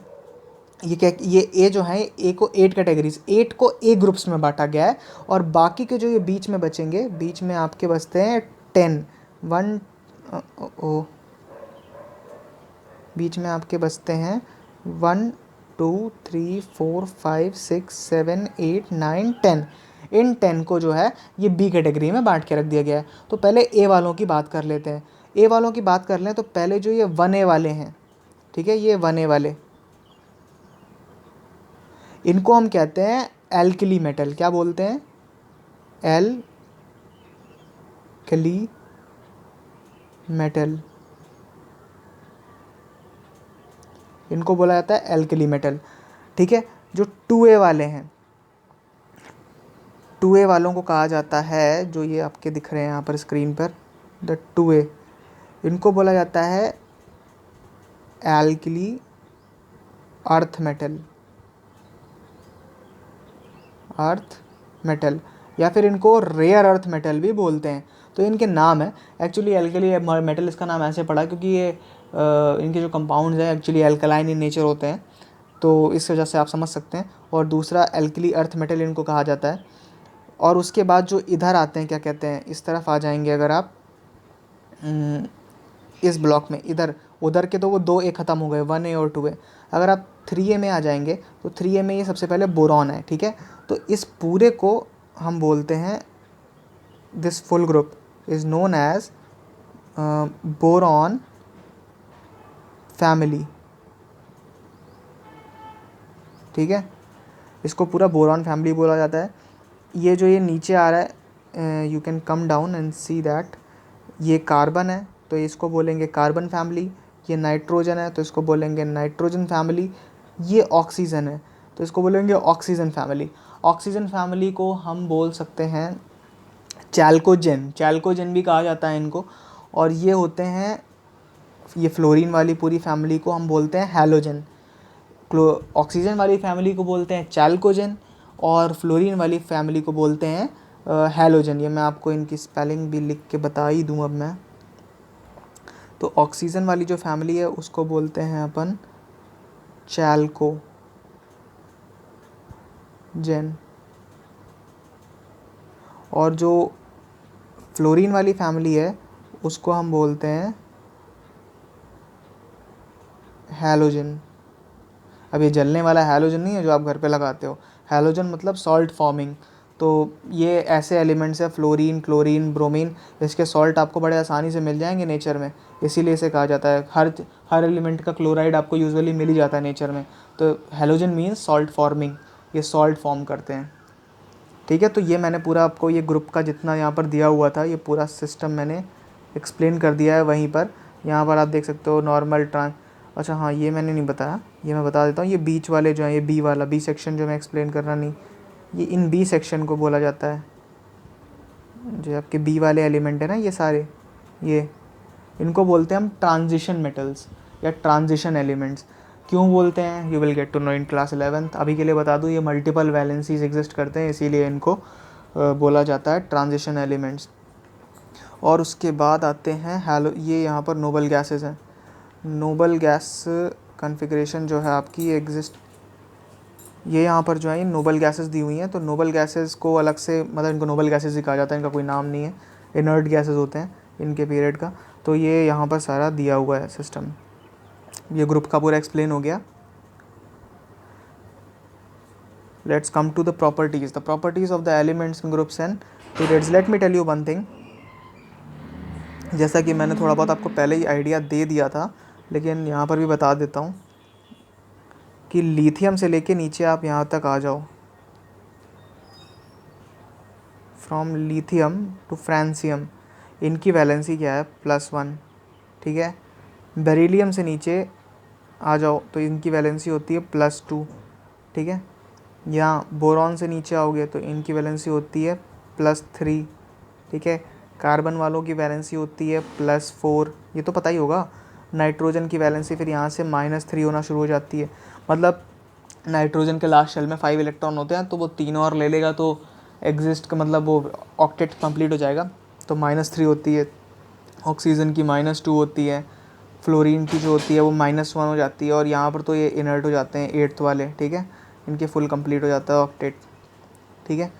ये क्या, ये ए जो है, ए को 8 कैटेगरीज, 8 को ए ग्रुप्स में बांटा गया है, और बाकी के जो ये बीच में बचेंगे, बीच में आपके बचते हैं 10, वन ओ बीच में आपके बचते हैं 1 2 3 4 5 6 7 8 9 10। इन 10 को जो है ये बी कैटेगरी में बांट के रख दिया गया है। तो पहले ए वालों की बात कर लेते हैं। ए वालों की बात कर लें तो पहले जो ये 1A वाले हैं, ठीक है, ये 1A वाले, इनको हम कहते हैं एल्कली मेटल। क्या बोलते हैं? एल्कली मेटल, इनको बोला जाता है एल्कली मेटल। ठीक है, जो 2A वाले हैं, 2A वालों को कहा जाता है, जो ये आपके दिख रहे हैं यहाँ पर स्क्रीन पर, द 2A, इनको बोला जाता है alkali earth metal, earth metal, या फिर इनको रेयर अर्थ मेटल भी बोलते हैं। तो इनके नाम है, एक्चुअली एल्कली मेटल इसका नाम ऐसे पड़ा क्योंकि ये इनके जो कंपाउंड्स हैं एक्चुअली एल्कलाइन इन नेचर होते हैं, तो इस वजह से आप समझ सकते हैं। और दूसरा एल्कली अर्थ मेटल इनको कहा जाता है। और उसके बाद जो इधर आते हैं, क्या कहते हैं, इस तरफ आ जाएंगे अगर आप इस ब्लॉक में, इधर उधर के तो वो 2A ख़त्म हो गए, 1A और 2A। अगर आप 3A में आ जाएंगे तो 3A में ये सबसे पहले बोरॉन है। ठीक है, तो इस पूरे को हम बोलते हैं, this full group is known as boron family. ठीक है, इसको पूरा बोरॉन फैमिली बोला जाता है। ये जो ये नीचे आ रहा है, you can come down and see that, ये कार्बन है तो इसको बोलेंगे कार्बन फैमिली। ये नाइट्रोजन है तो इसको बोलेंगे नाइट्रोजन फैमिली। ये ऑक्सीजन है तो इसको बोलेंगे ऑक्सीजन फैमिली। ऑक्सीजन फैमिली को हम बोल सकते हैं चैल्कोजेन, चैल्कोजेन भी कहा जाता है इनको। और ये होते हैं, ये फ्लोरीन वाली पूरी फैमिली को हम बोलते हैं हैलोजन। ऑक्सीजन वाली फैमिली को बोलते हैं चैल्कोजेन, और फ्लोरीन वाली फैमिली को बोलते हैं हैलोजन। ये मैं आपको इनकी स्पेलिंग भी लिख के बता ही दूँ अब मैं। तो ऑक्सीजन वाली जो फैमिली है उसको बोलते हैं अपन चैल्कोजेन, और जो फ्लोरीन वाली फैमिली है उसको हम बोलते हैं हैलोजन। अब ये जलने वाला हैलोजन नहीं है जो आप घर पे लगाते हो, हैलोजन मतलब सॉल्ट फॉर्मिंग। तो ये ऐसे एलिमेंट्स है, फ्लोरीन, क्लोरीन, ब्रोमीन, इसके सॉल्ट आपको बड़े आसानी से मिल जाएंगे नेचर में, इसीलिए इसे कहा जाता है। हर एलिमेंट का क्लोराइड आपको यूजुअली मिल ही जाता है नेचर में। तो हैलोजन मीन्स सॉल्ट फॉर्मिंग, ये सॉल्ट फॉर्म करते हैं। ठीक है, तो ये मैंने पूरा आपको ये ग्रुप का जितना यहाँ पर दिया हुआ था, ये पूरा सिस्टम मैंने एक्सप्लेन कर दिया है वहीं पर। यहाँ पर आप देख सकते हो नॉर्मल अच्छा हाँ, ये मैंने नहीं बताया, ये मैं बता देता हूँ। ये बीच वाले जो हैं, ये बी वाला, बी सेक्शन जो मैं एक्सप्लेन करना नहीं, ये इन बी सेक्शन को बोला जाता है। जो आपके बी वाले एलिमेंट है ना, ये सारे, ये इनको बोलते हैं हम ट्रांजिशन मेटल्स या ट्रांजिशन एलिमेंट्स। क्यों बोलते हैं, you will get to know in class 11th। अभी के लिए बता दूँ, ये मल्टीपल वैलेंसीज एग्जिस्ट करते हैं, इसीलिए इनको बोला जाता है ट्रांजिशन एलिमेंट्स। और उसके बाद आते हैं ये यहाँ पर नोबल गैसेस हैं। नोबल गैस कॉन्फ़िगरेशन जो है आपकी एग्जिस्ट, ये यहाँ पर जो है ये नोबल गैसेस दी हुई हैं। तो नोबल गैसेस को अलग से, मतलब इनको नोबल गैसेस ही कहा जाता है, इनका कोई नाम नहीं है, इनर्ट गैसेस होते हैं इनके पीरियड का। तो ये यहाँ पर सारा दिया हुआ है सिस्टम। ये ग्रुप का पूरा एक्सप्लेन हो गया। Let's come to the properties of the elements in groups and periods. Let me tell you one thing, जैसा कि मैंने थोड़ा बहुत आपको पहले ही आइडिया दे दिया था, लेकिन यहाँ पर भी बता देता हूँ कि लिथियम से लेके नीचे आप यहाँ तक आ जाओ, फ्रॉम लिथियम टू फ्रांसियम, इनकी वैलेंसी क्या है, +1। ठीक है, बेरिलियम से नीचे आ जाओ तो इनकी वैलेंसी होती है +2। ठीक है, यहाँ बोरॉन से नीचे आओगे तो इनकी वैलेंसी होती है +3। ठीक है, कार्बन वालों की वैलेंसी होती है +4, ये तो पता ही होगा। नाइट्रोजन की वैलेंसी फिर यहाँ से -3 होना शुरू हो जाती है। मतलब नाइट्रोजन के लास्ट शेल में 5 इलेक्ट्रॉन होते हैं, तो वो 3 और ले लेगा तो एग्जिस्ट का मतलब वो ऑक्टेट कंप्लीट हो जाएगा। तो -3 होती है, ऑक्सीजन की -2 होती है, फ्लोरीन की जो होती है वो -1 हो जाती है, और यहाँ पर तो ये इनर्ट हो जाते हैं 8th वाले, ठीक है, इनके फुल कंप्लीट हो जाता है ऑक्टेट, ठीक है।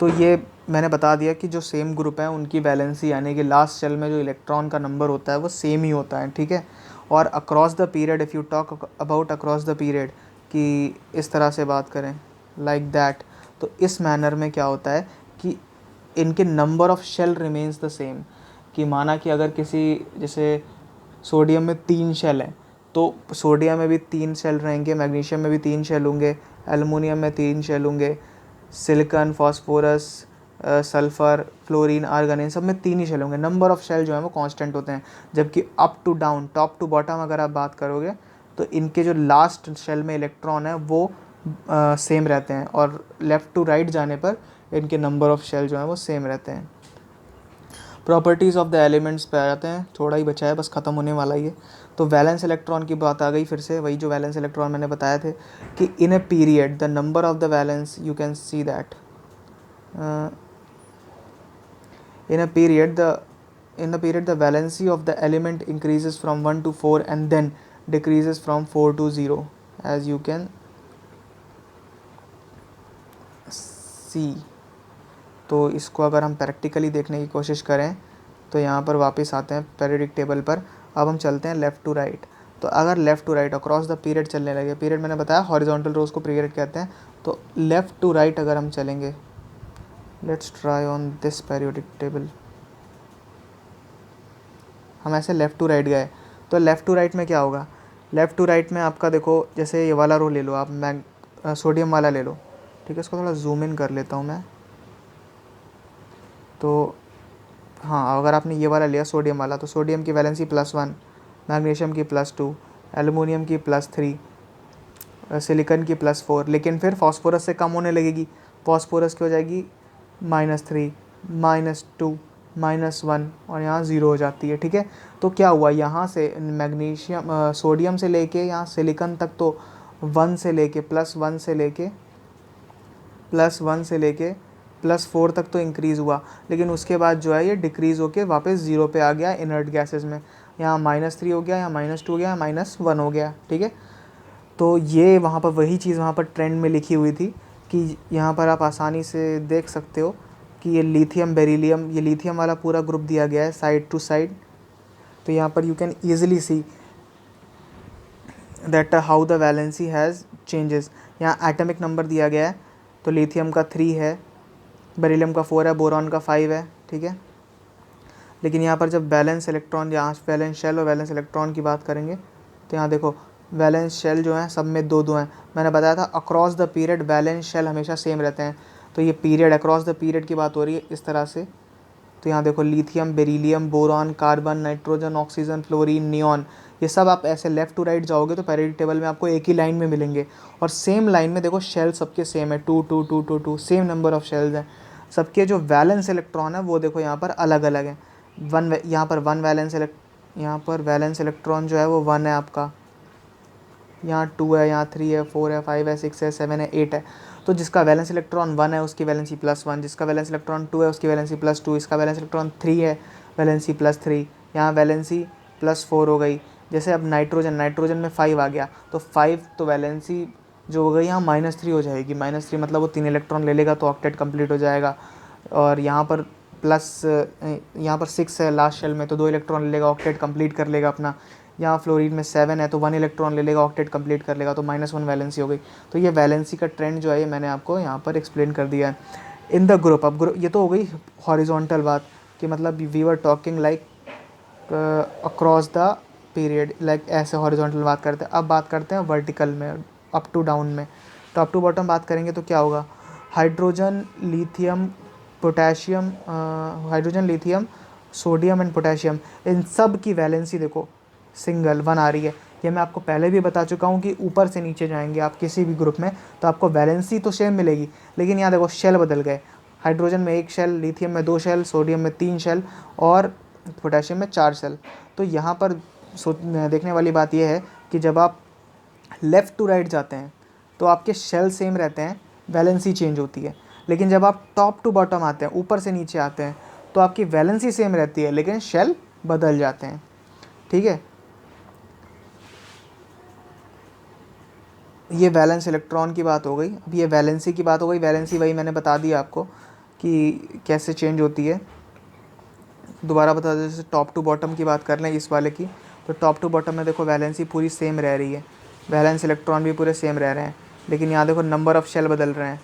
तो ये मैंने बता दिया कि जो सेम ग्रुप है उनकी वैलेंसी यानी कि लास्ट शेल में जो इलेक्ट्रॉन का नंबर होता है वो सेम ही होता है, ठीक है। और across the period, if you talk about across the period, कि इस तरह से बात करें लाइक दैट, तो इस मैनर में क्या होता है कि इनके number of shell remains the same. कि माना कि अगर किसी, जैसे सोडियम में 3 शेल हैं, तो सोडियम में भी 3 शेल रहेंगे, मैग्नीशियम में भी 3 शेल होंगे, एल्युमिनियम में 3 शेल होंगे, silicon, phosphorus, sulphur, fluorine, argon, इन सब में 3 ही शेल होंगे। नंबर ऑफ शेल जो है वो कांस्टेंट होते हैं। जबकि up to down, top to bottom अगर आप बात करोगे तो इनके जो लास्ट शेल में इलेक्ट्रॉन है वो सेम रहते हैं, और लेफ़्ट टू राइट जाने पर इनके नंबर ऑफ शेल जो हैं वो सेम रहते हैं। प्रॉपर्टीज़ ऑफ द एलिमेंट्स पे आ जाते हैं, थोड़ा ही बचा है, बस ख़त्म होने वाला ही है। तो वैलेंस इलेक्ट्रॉन की बात आ गई फिर से, वही जो वैलेंस इलेक्ट्रॉन मैंने बताए थे कि in a period the number of the valence, you can see that in a period the valency of the element increases from 1 to 4 and then decreases from 4 to 0, as you can see। तो इसको अगर हम प्रैक्टिकली देखने की कोशिश करें तो यहाँ पर वापस आते हैं पीरियडिक टेबल पर। अब हम चलते हैं लेफ़्ट टू राइट। तो अगर left to right across the period चलने लगे, पीरियड मैंने बताया हॉरिजॉन्टल रोज को पीरियड कहते हैं, तो लेफ़्ट टू राइट अगर हम चलेंगे, let's try on this periodic table. हम ऐसे लेफ़्ट टू राइट गए, तो लेफ़्ट टू राइट में क्या होगा, लेफ़्ट टू राइट में आपका देखो, जैसे ये वाला रो ले लो आप, सोडियम वाला ले लो, ठीक है। इसको थोड़ा जूम इन कर लेता हूँ मैं। तो हाँ, अगर आपने ये वाला लिया सोडियम वाला, तो सोडियम की वैलेंसी +1, मैग्नीशियम की +2, एल्युमिनियम की +3, सिलिकॉन की +4, लेकिन फिर फास्फोरस से कम होने लगेगी। फास्फोरस की हो जाएगी -3, -2, -1, और यहाँ 0 हो जाती है, ठीक है। तो क्या हुआ, यहाँ से मैग्नीशियम, सोडियम से लेके यहाँ सिलिकॉन तक तो 1 से लेके +1 से लेके +4 तक तो इंक्रीज़ हुआ, लेकिन उसके बाद जो है ये डिक्रीज़ होके वापस 0 पे आ गया इनर्ट गैसेस में। यहाँ -3 हो गया, यहाँ -2 हो गया, -1 हो गया, ठीक है। तो ये वहाँ पर वही चीज़ वहाँ पर ट्रेंड में लिखी हुई थी कि यहाँ पर आप आसानी से देख सकते हो कि ये लिथियम, बेरिलियम, ये लिथियम वाला पूरा ग्रुप दिया गया है साइड टू साइड। तो यहाँ पर you can easily see that how the valency has changes. यहाँ एटॉमिक नंबर दिया गया है, तो लिथियम का 3 है, बेरिलियम का 4 है, बोरॉन का 5 है, ठीक है। लेकिन यहाँ पर जब वैलेंस इलेक्ट्रॉन, यहाँ वैलेंस शेल और वैलेंस इलेक्ट्रॉन की बात करेंगे, तो यहाँ देखो वैलेंस शेल जो है सब में 2-2 हैं। मैंने बताया था across the period valence shell हमेशा सेम रहते हैं, तो ये पीरियड, अक्रॉस द पीरियड की बात हो रही है इस तरह से। तो यहाँ देखो lithium, beryllium, boron, carbon, nitrogen, oxygen, fluorine, neon, ये सब आप ऐसे लेफ़्ट टू राइट जाओगे तो पीरियडिक टेबल में आपको एक ही लाइन में मिलेंगे। और सेम लाइन में देखो शेल सबके सेम है, 2 2 2 2 2, सेम नंबर ऑफ शेल्स हैं। सबके जो वैलेंस इलेक्ट्रॉन है वो देखो यहाँ पर अलग अलग हैं। यहाँ पर यहाँ पर वैलेंस इलेक्ट्रॉन जो है वो 1 है आपका, यहाँ 2 है, यहाँ 3 है, 4 है, 5 है, 6 है, 7 है, 8 है। तो जिसका वैलेंस इलेक्ट्रॉन 1 है उसकी वैलेंसी +1, जिसका वैलेंस इलेक्ट्रॉन 2 है उसकी वैलेंसी +2, इसका वैलेंस इलेक्ट्रॉन 3 है, वैलेंसी +3, यहाँ वैलेंसी +4 हो गई। जैसे अब नाइट्रोजन में 5 आ गया, तो 5 तो वैलेंसी जो हो गई यहाँ -3 हो जाएगी। -3 मतलब वो 3 इलेक्ट्रॉन ले लेगा तो ऑक्टेट कंप्लीट हो जाएगा। और यहाँ पर यहाँ पर 6 है लास्ट शेल में, तो 2 इलेक्ट्रॉन ले लेगा, ऑक्टेट कंप्लीट कर लेगा अपना। यहाँ फ्लोरीन में 7 है, तो 1 इलेक्ट्रॉन ले लेगा, ऑक्टेट कंप्लीट कर लेगा, तो -1 वैलेंसी हो गई। तो ये वैलेंसी का ट्रेंड जो है ये मैंने आपको यहाँ पर एक्सप्लेन कर दिया है इन द ग्रुप। अब ग्रुप, ये तो हो गई हॉरिजॉन्टल बात कि मतलब we were talking like across the period, like ऐसे हॉरिजॉन्टल बात करते हैं। अब बात करते हैं वर्टिकल में, अप टू डाउन में। तो अप टू बॉटम बात करेंगे तो क्या होगा, hydrogen, lithium, potassium, hydrogen, lithium, sodium and potassium, इन सब की वैलेंसी देखो सिंगल 1 आ रही है। ये मैं आपको पहले भी बता चुका हूँ कि ऊपर से नीचे जाएंगे आप किसी भी ग्रुप में तो आपको वैलेंसी तो सेम मिलेगी, लेकिन यहाँ देखो शेल बदल गए। हाइड्रोजन में 1 शेल, लिथियम में 2 शेल, सोडियम में 3 शेल और पोटेशियम में 4 शेल। तो यहाँ पर देखने वाली बात यह है कि जब आप लेफ़्ट टू राइट जाते हैं तो आपके शेल सेम रहते हैं, वैलेंसी चेंज होती है। लेकिन जब आप टॉप टू बॉटम आते हैं, ऊपर से नीचे आते हैं, तो आपकी वैलेंसी सेम रहती है लेकिन शेल बदल जाते हैं, ठीक है। ये वैलेंस इलेक्ट्रॉन की बात हो गई। अब ये वैलेंसी की बात हो गई। वैलेंसी वही मैंने बता दिया आपको कि कैसे चेंज होती है। दोबारा बता दें, जैसे टॉप टू बॉटम की बात कर लें इस वाले की, तो टॉप टू बॉटम में देखो वैलेंसी पूरी सेम रह रही है, वैलेंस इलेक्ट्रॉन भी पूरे सेम रह रहे हैं, लेकिन यहाँ देखो नंबर ऑफ़ शेल बदल रहे हैं।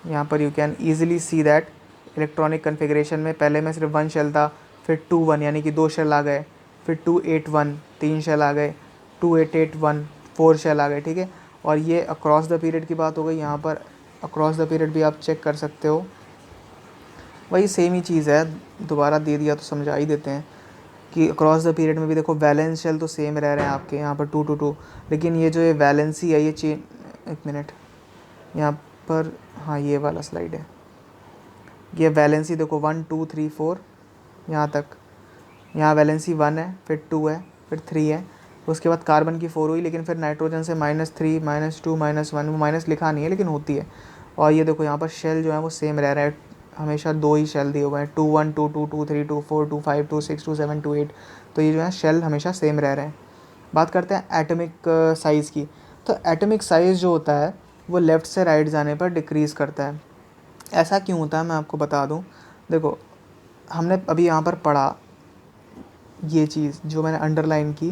यहाँ पर you can easily see that electronic configuration में पहले में सिर्फ 1 शेल था, फिर 2 1 यानी कि 2 शेल आ गए, फिर 2 8 1 3 शेल आ गए, 2 8 8 1 4 शेल आ गए, ठीक है। और ये अक्रॉस द पीरियड की बात हो गई। यहाँ पर अक्रॉस द पीरियड भी आप चेक कर सकते हो, वही सेम ही चीज़ है, दोबारा दे दिया तो समझा ही देते हैं कि अक्रॉस द पीरियड में भी देखो वैलेंस शेल तो सेम रह रहे हैं आपके यहाँ पर 2 2 2, लेकिन ये जो ये वैलेंसी है ये एक मिनट यहाँ पर, हाँ ये वाला स्लाइड है, ये वैलेंसी देखो 1 2 3 4 यहाँ तक, यहाँ वैलेंसी 1 है, फिर 2 है, फिर 3 है, उसके बाद कार्बन की 4 हुई, लेकिन फिर नाइट्रोजन से -3 -2 -1, वो माइनस लिखा नहीं है लेकिन होती है। और ये देखो यहाँ पर शेल जो है वो सेम रह रहा है, हमेशा 2 ही शेल दिए हुए हैं, 2 1 2 2 2 3 2 4 2 5 2 6 2 7 2 8, तो ये जो है शेल हमेशा सेम रह रहे हैं। बात करते हैं एटॉमिक साइज़ की। तो एटॉमिक साइज़ जो होता है वो लेफ़्ट से राइट जाने पर डिक्रीज़ करता है। ऐसा क्यों होता है मैं आपको बता दूं। देखो हमने अभी यहाँ पर पढ़ा ये चीज़ जो मैंने अंडरलाइन की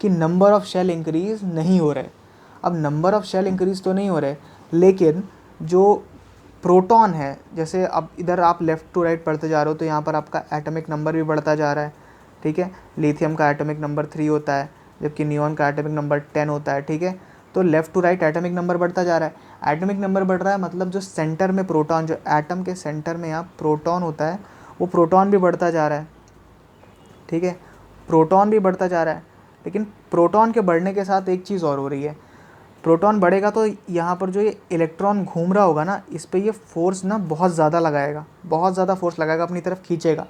कि नंबर ऑफ़ शेल इंक्रीज़ नहीं हो रहे। अब नंबर ऑफ़ शेल इंक्रीज़ तो नहीं हो रहे, लेकिन जो प्रोटॉन है, जैसे अब इधर आप लेफ़्ट टू राइट पढ़ते जा रहे हो तो यहाँ पर आपका एटॉमिक नंबर भी बढ़ता जा रहा है, ठीक है। लिथियम का एटॉमिक नंबर 3 होता है, जबकि नियॉन का एटॉमिक नंबर 10 होता है, ठीक है। तो left to right atomic number बढ़ता जा रहा है। एटॉमिक नंबर बढ़ रहा है मतलब जो सेंटर में प्रोटॉन, जो एटम के सेंटर में यहाँ प्रोटॉन होता है, वो प्रोटॉन भी बढ़ता जा रहा है, ठीक है। प्रोटॉन भी बढ़ता जा रहा है, लेकिन प्रोटॉन के बढ़ने के साथ एक चीज़ और हो रही है। प्रोटॉन बढ़ेगा तो यहाँ पर जो ये इलेक्ट्रॉन घूम रहा होगा ना, इस पे ये फोर्स ना बहुत ज़्यादा लगाएगा, बहुत ज़्यादा फोर्स लगाएगा, अपनी तरफ खींचेगा,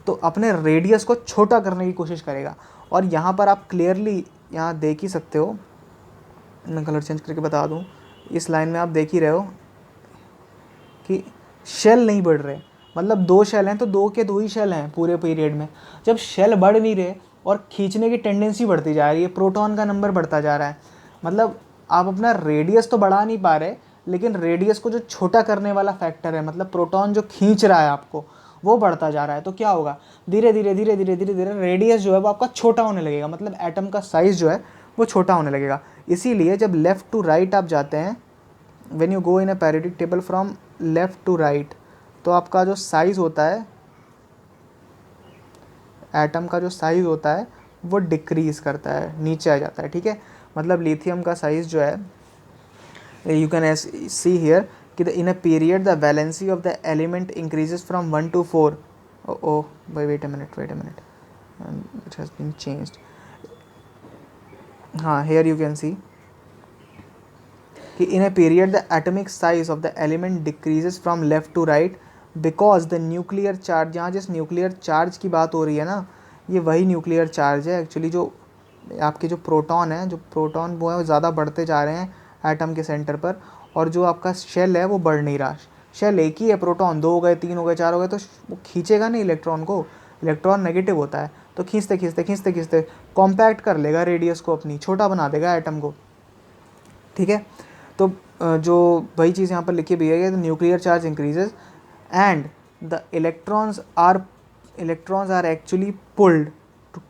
तो अपने रेडियस को छोटा करने की कोशिश करेगा। और यहाँ पर आप क्लियरली यहाँ देख ही सकते हो, मैं कलर चेंज करके बता दूँ, इस लाइन में आप देख ही रहे हो कि शेल नहीं बढ़ रहे, मतलब 2 शेल हैं तो 2 के 2 ही शेल हैं पूरे पीरियड में। जब शेल बढ़ नहीं रहे और खींचने की टेंडेंसी बढ़ती जा रही है, प्रोटॉन का नंबर बढ़ता जा रहा है, मतलब आप अपना रेडियस तो बढ़ा नहीं पा रहे, लेकिन रेडियस को जो छोटा करने वाला फैक्टर है, मतलब प्रोटॉन जो खींच रहा है आपको, वो बढ़ता जा रहा है। तो क्या होगा, धीरे धीरे धीरे धीरे धीरे धीरे रेडियस जो है वो आपका छोटा होने लगेगा, मतलब एटम का साइज़ जो है वो छोटा होने लगेगा। इसीलिए जब लेफ़्ट टू राइट आप जाते हैं, when you go in a periodic table from left to right, तो आपका जो साइज़ होता है, एटम का जो साइज़ होता है वो डिक्रीज़ करता है, नीचे आ जाता है, ठीक है। मतलब लिथियम का साइज़ जो है, यू कैन सी हियर कि in a period the valency of the element increases from 1 to 4। Oh भाई wait a minute it has been changed. हाँ, हियर यू कैन सी कि in a period the atomic size of the element decreases from left to right because the nuclear charge, यहाँ जिस न्यूक्लियर चार्ज की बात हो रही है ना, ये वही न्यूक्लियर चार्ज है एक्चुअली। जो आपके जो प्रोटॉन है, जो प्रोटॉन वो है वो ज़्यादा बढ़ते जा रहे हैं एटम के सेंटर पर, और जो आपका शेल है वो बढ़ नहीं रहा। शेल एक ही है, प्रोटॉन 2 हो गए, 3 हो गए, 4 हो गए, तो वो खींचेगा नहीं इलेक्ट्रॉन को, इलेक्ट्रॉन नेगेटिव होता है, तो खींचते खींचते खींचते खींचते कॉम्पैक्ट कर लेगा रेडियस को, अपनी छोटा बना देगा एटम को, ठीक है। तो जो वही चीज़ यहाँ पर लिखी हुई है, the nuclear charge increases and the electrons are actually pulled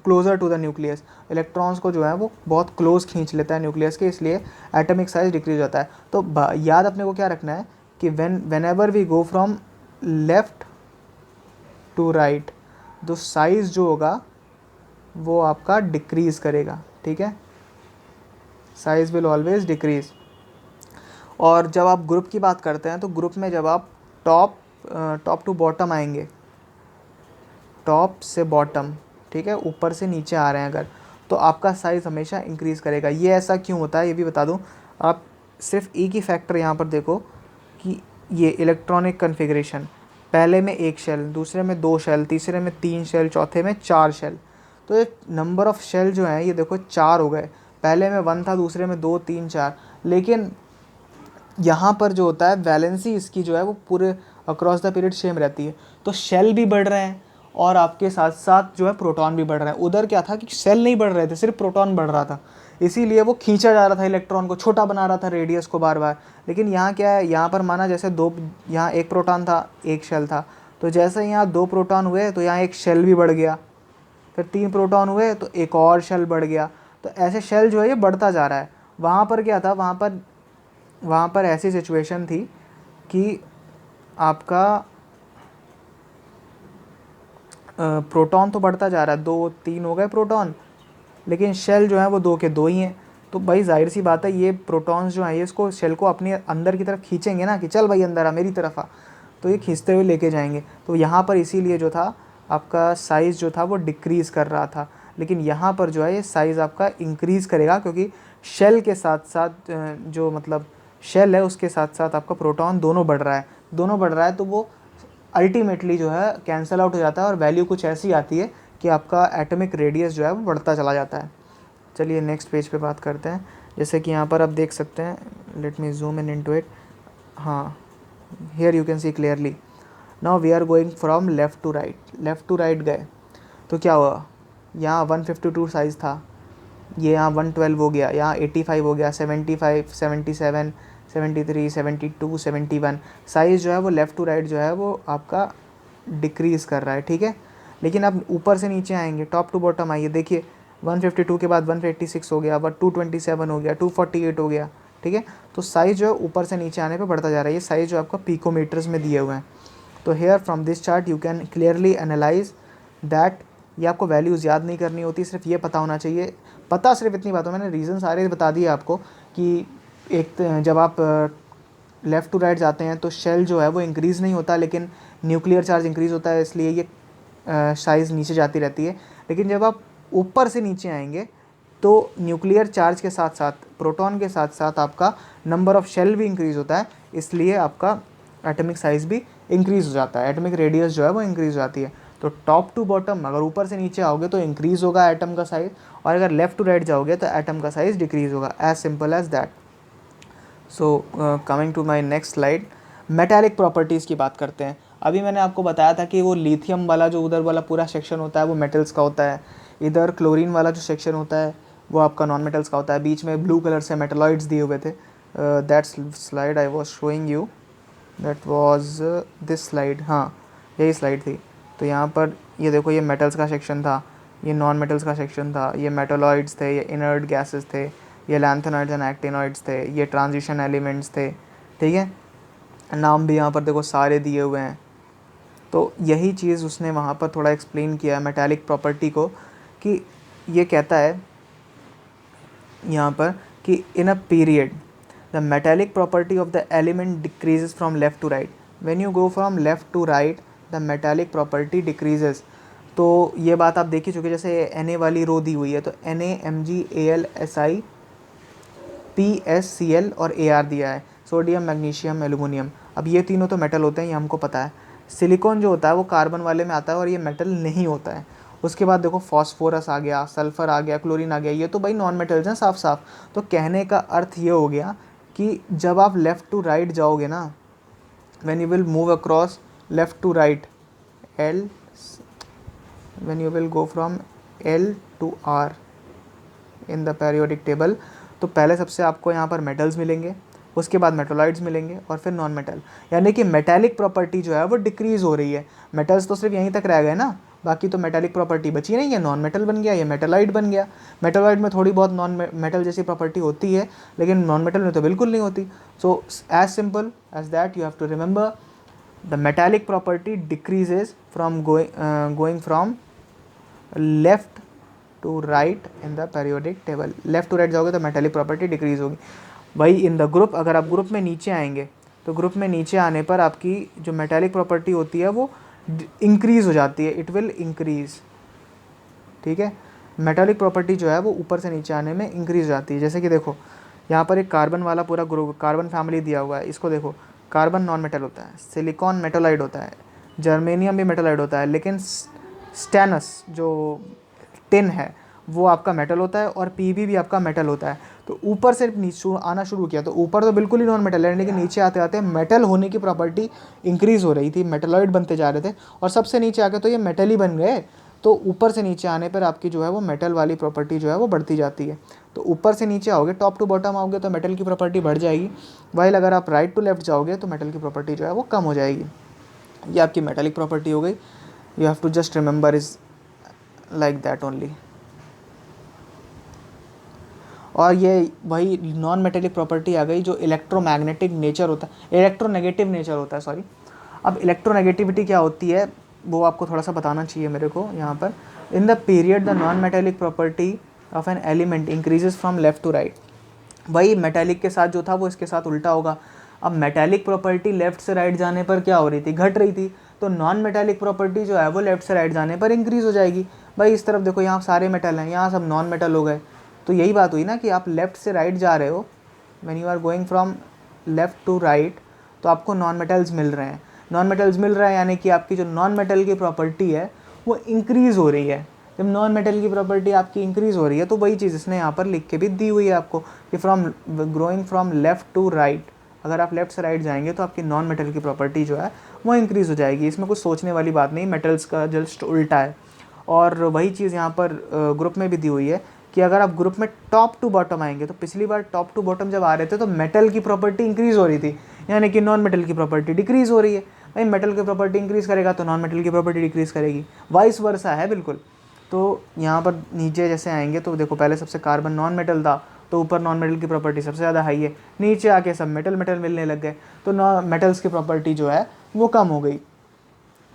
closer to the nucleus. Electrons को जो है वो बहुत क्लोज खींच लेता है न्यूक्लियस के, इसलिए एटॉमिक साइज डिक्रीज होता है। तो याद अपने को क्या रखना है कि whenever we go from left to right, तो साइज जो होगा वो आपका डिक्रीज करेगा, ठीक है। Size will always decrease. और जब आप ग्रुप की बात करते हैं तो ग्रुप में जब आप टॉप टू बॉटम आएंगे, टॉप से बॉटम, ठीक है, ऊपर से नीचे आ रहे हैं अगर, तो आपका साइज़ हमेशा इंक्रीज़ करेगा। ये ऐसा क्यों होता है ये भी बता दूं। आप सिर्फ एक ही फैक्टर यहाँ पर देखो कि ये इलेक्ट्रॉनिक कन्फिग्रेशन, पहले में 1 शेल, दूसरे में 2 शेल, तीसरे में 3 शेल, चौथे में 4 शेल, तो ये नंबर ऑफ़ शेल जो है ये देखो 4 हो गए। पहले में 1 था, दूसरे में 2 3 4, लेकिन यहाँ पर जो होता है वैलेंसी इसकी जो है वो पूरे अक्रॉस द पीरियड सेम रहती है, तो शेल भी बढ़ रहे हैं और आपके साथ साथ जो है प्रोटॉन भी बढ़ रहा है। उधर क्या था कि सेल नहीं बढ़ रहे थे, सिर्फ प्रोटॉन बढ़ रहा था, इसीलिए वो खींचा जा रहा था, इलेक्ट्रॉन को छोटा बना रहा था, रेडियस को बार बार। लेकिन यहाँ क्या है, यहाँ पर माना जैसे दो, यहाँ एक प्रोटॉन था, एक शेल था, तो जैसे यहाँ 2 प्रोटॉन हुए तो यहाँ एक शेल भी बढ़ गया, फिर 3 प्रोटॉन हुए तो एक और शेल बढ़ गया। तो ऐसे शेल जो है ये बढ़ता जा रहा है। वहाँ पर क्या था, वहाँ पर ऐसी सिचुएशन थी कि आपका प्रोटॉन तो बढ़ता जा रहा है, 2 3 हो गए प्रोटॉन, लेकिन शेल जो है वो 2 के 2 ही हैं। तो भाई जाहिर सी बात है, ये प्रोटॉन्स जो हैं ये इसको शेल को अपने अंदर की तरफ खींचेंगे ना, कि चल भाई अंदर आ, मेरी तरफ आ, तो ये खींचते हुए लेके जाएंगे। तो यहाँ पर इसीलिए जो था आपका साइज़ जो था वो डिक्रीज़ कर रहा था, लेकिन यहाँ पर जो है ये साइज़ आपका इंक्रीज़ करेगा, क्योंकि शेल के साथ साथ जो मतलब शेल है उसके साथ साथ आपका प्रोटॉन दोनों बढ़ रहा है, दोनों बढ़ रहा है, तो वो अल्टीमेटली जो है कैंसिल आउट हो जाता है और वैल्यू कुछ ऐसी आती है कि आपका एटॉमिक रेडियस जो है वो बढ़ता चला जाता है। चलिए नेक्स्ट पेज पे बात करते हैं। जैसे कि यहाँ पर आप देख सकते हैं, let me zoom in into it. हाँ, here you can see clearly. Now we are going from left to right गए तो क्या हुआ, यहाँ 152 साइज़ था, ये यहाँ 112 हो गया, यहाँ 85 हो गया, 75 77 73 72 71। साइज़ जो है वो लेफ़्ट टू राइट जो है वो आपका डिक्रीज़ कर रहा है, ठीक है। लेकिन अब ऊपर से नीचे आएंगे, टॉप टू बॉटम आइए, देखिए 152 के बाद 186 हो गया, 227 हो गया, 248 हो गया, ठीक है। तो साइज़ जो है ऊपर से नीचे आने पे बढ़ता जा रहा है। ये साइज़ जो आपका पिकोमीटर्स में दिए हुए हैं। तो here from this chart you can clearly analyse that, ये आपको वैल्यूज़ याद नहीं करनी होती, सिर्फ ये पता होना चाहिए। पता सिर्फ इतनी बात हो, मैंने रीज़न सारे बता दिए आपको कि एक जब आप लेफ़्ट टू राइट जाते हैं तो शेल जो है वो इंक्रीज़ नहीं होता, लेकिन न्यूक्लियर चार्ज इंक्रीज़ होता है, इसलिए ये साइज़ नीचे जाती रहती है। लेकिन जब आप ऊपर से नीचे आएंगे तो न्यूक्लियर चार्ज के साथ साथ प्रोटॉन के साथ साथ आपका नंबर ऑफ़ शेल भी इंक्रीज़ होता है, इसलिए आपका एटॉमिक साइज़ भी इंक्रीज़ हो जाता है, एटॉमिक रेडियस जो है वो इंक्रीज़ हो जाती है। तो टॉप टू बॉटम अगर ऊपर से नीचे आओगे तो इंक्रीज़ होगा एटम का साइज़, और अगर लेफ़्ट टू राइट जाओगे तो एटम का साइज़ डिक्रीज़ होगा, as simple as that. So coming to my next slide, metallic properties की बात करते हैं। अभी मैंने आपको बताया था कि वो लिथियम वाला जो उधर वाला पूरा सेक्शन होता है वो मेटल्स का होता है, इधर क्लोरीन वाला जो सेक्शन होता है वो आपका नॉन मेटल्स का होता है। बीच में ब्लू कलर से मेटलॉइड्स दिए हुए थे, that's slide I was showing you, that was this slide, हाँ यही स्लाइड थी। तो यहाँ पर ये देखो, ये मेटल्स का सेक्शन था, ये नॉन मेटल्स का सेक्शन था, ये मेटलॉइड्स थे, ये इनर्ट गैसेस थे, ये लैंथेनॉइड्स एंड एक्टिनॉइड्स थे, ये ट्रांजिशन एलिमेंट्स थे, ठीक है। नाम भी यहाँ पर देखो सारे दिए हुए हैं। तो यही चीज़ उसने वहाँ पर थोड़ा एक्सप्लेन किया है मेटालिक प्रॉपर्टी को, कि ये कहता है यहाँ पर कि in a period the metallic property of the element decreases from left to right. When you go from left to right the metallic property decreases. तो ये बात आप देख ही चुके, जैसे Na वाली रो दी हुई है तो Na, Mg, Al, Si, PsCl और Ar दिया है, सोडियम मैग्नीशियम एलुमिनियम। अब ये तीनों तो मेटल होते हैं, ये हमको पता है। सिलिकॉन जो होता है वो कार्बन वाले में आता है और ये मेटल नहीं होता है। उसके बाद देखो फॉस्फोरस आ गया, सल्फ़र आ गया, क्लोरीन आ गया, ये तो भाई नॉन मेटल्स हैं साफ साफ। तो कहने का अर्थ ये हो गया कि जब आप लेफ़्ट टू राइट जाओगे ना, when you will move across left to right L, when you will go from L to R in the periodic table, तो पहले सबसे आपको यहाँ पर मेटल्स मिलेंगे, उसके बाद मेटोलाइट्स मिलेंगे और फिर नॉन मेटल। यानी कि मेटालिक प्रॉपर्टी जो है वो डिक्रीज़ हो रही है। मेटल्स तो सिर्फ यहीं तक रह गए ना, बाकी तो मेटालिक प्रॉपर्टी बची नहीं है, नॉन मेटल बन गया, ये मेटोलाइट बन गया। मेटोलाइट में थोड़ी बहुत नॉन मेटल जैसी प्रॉपर्टी होती है, लेकिन नॉन मेटल में तो बिल्कुल नहीं होती। So as simple as that you have to remember the metallic property decreases from going from left to right in the periodic table. Left to right जाओगे तो मेटालिक प्रॉपर्टी डिक्रीज़ होगी। भाई इन द ग्रुप, अगर आप ग्रुप में नीचे आएंगे तो ग्रुप में नीचे आने पर आपकी जो मेटालिक प्रॉपर्टी होती है वो इंक्रीज़ हो जाती है, इट विल इंक्रीज़, ठीक है। मेटालिक प्रॉपर्टी जो है वो ऊपर से नीचे आने में इंक्रीज़ हो जाती है। जैसे कि देखो यहाँ पर एक कार्बन वाला पूरा ग्रुप, कार्बन फैमिली दिया हुआ है, इसको देखो, कार्बन नॉन मेटल होता है, सिलिकॉन मेटोलाइट होता है, जर्मेनियम भी मेटोलाइट होता है, लेकिन स्टेनस जो टिन है वो आपका मेटल होता है और पीबी भी आपका मेटल होता है। तो ऊपर से नीचे आना शुरू किया, तो ऊपर तो बिल्कुल ही नॉन मेटल है, लेकिन नीचे आते आते मेटल होने की प्रॉपर्टी इंक्रीज हो रही थी, मेटलॉइड बनते जा रहे थे, और सबसे नीचे आके तो ये मेटल ही बन गए। तो ऊपर से नीचे आने पर आपकी जो है वो मेटल वाली प्रॉपर्टी जो है वो बढ़ती जाती है। तो ऊपर से नीचे आओगे, टॉप टू बॉटम आओगे तो मेटल की प्रॉपर्टी बढ़ जाएगी, वाइल अगर आप राइट टू लेफ्ट जाओगे तो मेटल की प्रॉपर्टी जो है वो कम हो जाएगी। ये आपकी मेटालिक प्रॉपर्टी हो गई। You have to just remember is like that only. और ये वही नॉन मेटेलिक प्रॉपर्टी आ गई जो इलेक्ट्रोमैग्नेटिक नेचर होता है, इलेक्ट्रोनेगेटिव नेचर होता है, सॉरी। अब इलेक्ट्रोनेगेटिविटी क्या होती है वो आपको थोड़ा सा बताना चाहिए मेरे को यहाँ पर। In the period the non metallic property of an element increases from left to right. वही मेटेलिक के साथ जो था वो इसके साथ उल्टा होगा। अब मेटेलिक प्रॉपर्टी लेफ्ट से राइट जाने पर क्या हो रही थी, घट रही थी, तो नॉन मेटेलिक प्रॉपर्टी जो है वो लेफ्ट से राइट जाने पर इंक्रीज हो जाएगी। भाई इस तरफ देखो, यहाँ सारे मेटल हैं, यहाँ सब नॉन मेटल हो गए। तो यही बात हुई ना कि आप लेफ़्ट से राइट जा रहे हो, when you are going from left to right, तो आपको नॉन मेटल्स मिल रहे हैं। नॉन मेटल्स मिल रहा है यानी कि आपकी जो नॉन मेटल की प्रॉपर्टी है वो इंक्रीज़ हो रही है। जब नॉन मेटल की प्रॉपर्टी आपकी इंक्रीज़ हो रही है तो वही चीज़ इसने यहाँ पर लिख के भी दी हुई है आपको कि from growing from left to right, अगर आप लेफ़्ट से राइट जाएंगे तो आपकी नॉन मेटल की प्रॉपर्टी जो है वो इंक्रीज़ हो जाएगी। इसमें कुछ सोचने वाली बात नहीं, मेटल्स का जस्ट उल्टा है। और वही चीज़ यहाँ पर ग्रुप में भी दी हुई है कि अगर आप ग्रुप में टॉप टू बॉटम आएंगे, तो पिछली बार टॉप टू बॉटम जब आ रहे थे तो मेटल की प्रॉपर्टी इंक्रीज़ हो रही थी, यानी कि नॉन मेटल की प्रॉपर्टी डिक्रीज़ हो रही है। भाई मेटल की प्रॉपर्टी इंक्रीज़ करेगा तो नॉन मेटल की प्रॉपर्टी डिक्रीज़ करेगी, वाइस वर्सा है बिल्कुल। तो यहाँ पर नीचे जैसे आएंगे तो देखो, पहले सबसे कार्बन नॉन मेटल था तो ऊपर नॉन मेटल की प्रॉपर्टी सबसे ज़्यादा हाई है, नीचे आके सब मेटल मेटल मिलने लग गए तो नॉन मेटल्स की प्रॉपर्टी जो है वो कम हो गई।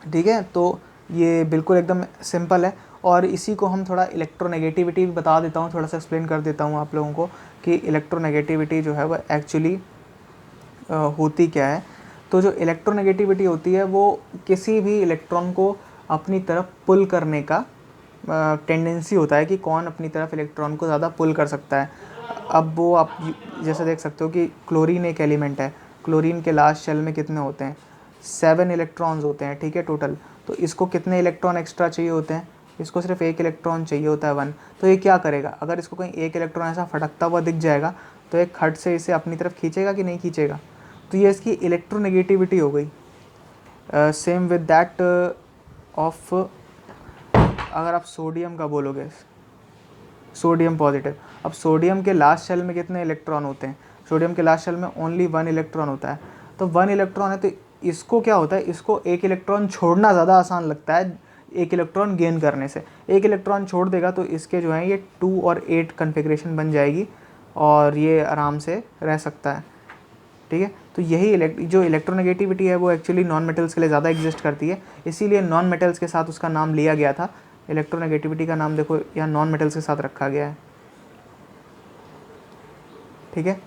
ठीक है, तो ये बिल्कुल एकदम सिंपल है। और इसी को हम थोड़ा इलेक्ट्रोनेगेटिविटी भी बता देता हूँ, थोड़ा सा एक्सप्लेन कर देता हूँ आप लोगों को कि इलेक्ट्रोनेगेटिविटी जो है वो एक्चुअली होती क्या है। तो जो इलेक्ट्रोनेगेटिविटी होती है वो किसी भी इलेक्ट्रॉन को अपनी तरफ पुल करने का टेंडेंसी होता है कि कौन अपनी तरफ इलेक्ट्रॉन को ज़्यादा पुल कर सकता है। अब वो आप जैसे देख सकते हो कि क्लोरीन एक एलिमेंट है, क्लोरीन के लास्ट शेल में कितने होते हैं, 7 इलेक्ट्रॉन्स होते हैं, ठीक है, टोटल। तो इसको कितने इलेक्ट्रॉन एक्स्ट्रा चाहिए होते हैं, इसको सिर्फ एक इलेक्ट्रॉन चाहिए होता है, 1। तो ये क्या करेगा, अगर इसको कहीं एक इलेक्ट्रॉन ऐसा फटकता हुआ दिख जाएगा तो एक खट से इसे अपनी तरफ खींचेगा कि नहीं खींचेगा। तो ये इसकी इलेक्ट्रोनेगेटिविटी हो गई। सेम विद दैट ऑफ, अगर आप सोडियम का बोलोगे, सोडियम पॉजिटिव, अब सोडियम के लास्ट शेल में कितने इलेक्ट्रॉन होते हैं, सोडियम के लास्ट शेल में ओनली 1 इलेक्ट्रॉन होता है। तो 1 इलेक्ट्रॉन है तो इसको क्या होता है, इसको एक इलेक्ट्रॉन छोड़ना ज़्यादा आसान लगता है एक इलेक्ट्रॉन गेन करने से। एक इलेक्ट्रॉन छोड़ देगा तो इसके जो है ये 2 और 8 कन्फिग्रेशन बन जाएगी और ये आराम से रह सकता है। ठीक है, तो यही जो इलेक्ट्रोनेगेटिविटी है वो एक्चुअली नॉन मेटल्स के लिए ज़्यादा एग्जिस्ट करती है, इसीलिए नॉन मेटल्स के साथ उसका नाम लिया गया था। इलेक्ट्रोनेगेटिविटी का नाम देखो यहाँ नॉन मेटल्स के साथ रखा गया है। ठीक है,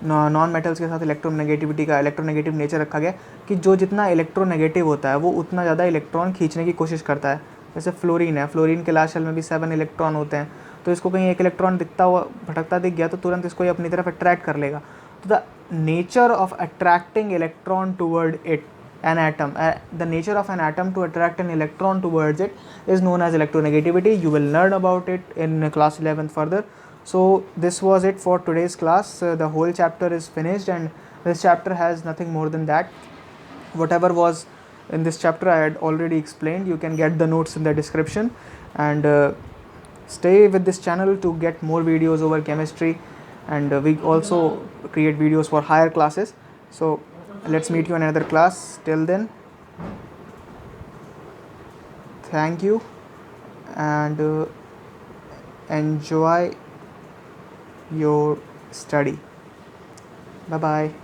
नॉन मेटल्स के साथ इलेक्ट्रोनेगेटिविटी का इलेक्ट्रोनेगेटिव नेचर रखा गया कि जो जितना इलेक्ट्रोनेगेटिव होता है वो उतना ज़्यादा इलेक्ट्रॉन खींचने की कोशिश करता है। जैसे फ्लोरीन है, फ्लोरीन के लास्ट शेल में भी 7 इलेक्ट्रॉन होते हैं, तो इसको कहीं एक इलेक्ट्रॉन दिखता हुआ भटकता दिख गया तो तुरंत इसको ये अपनी तरफ अट्रैक्ट कर लेगा। तो the nature of attracting electron toward it an atom, the nature of an atom to attract an electron towards it is known as electronegativity. You will learn about it in class 11 further. So this was it for today's class. The whole chapter is finished and this chapter has nothing more than that. Whatever was in this chapter I had already explained. You can get the notes in the description and stay with this channel to get more videos over chemistry, and we also create videos for higher classes. So let's meet you in another class. Till then, thank you and enjoy your study. Bye bye.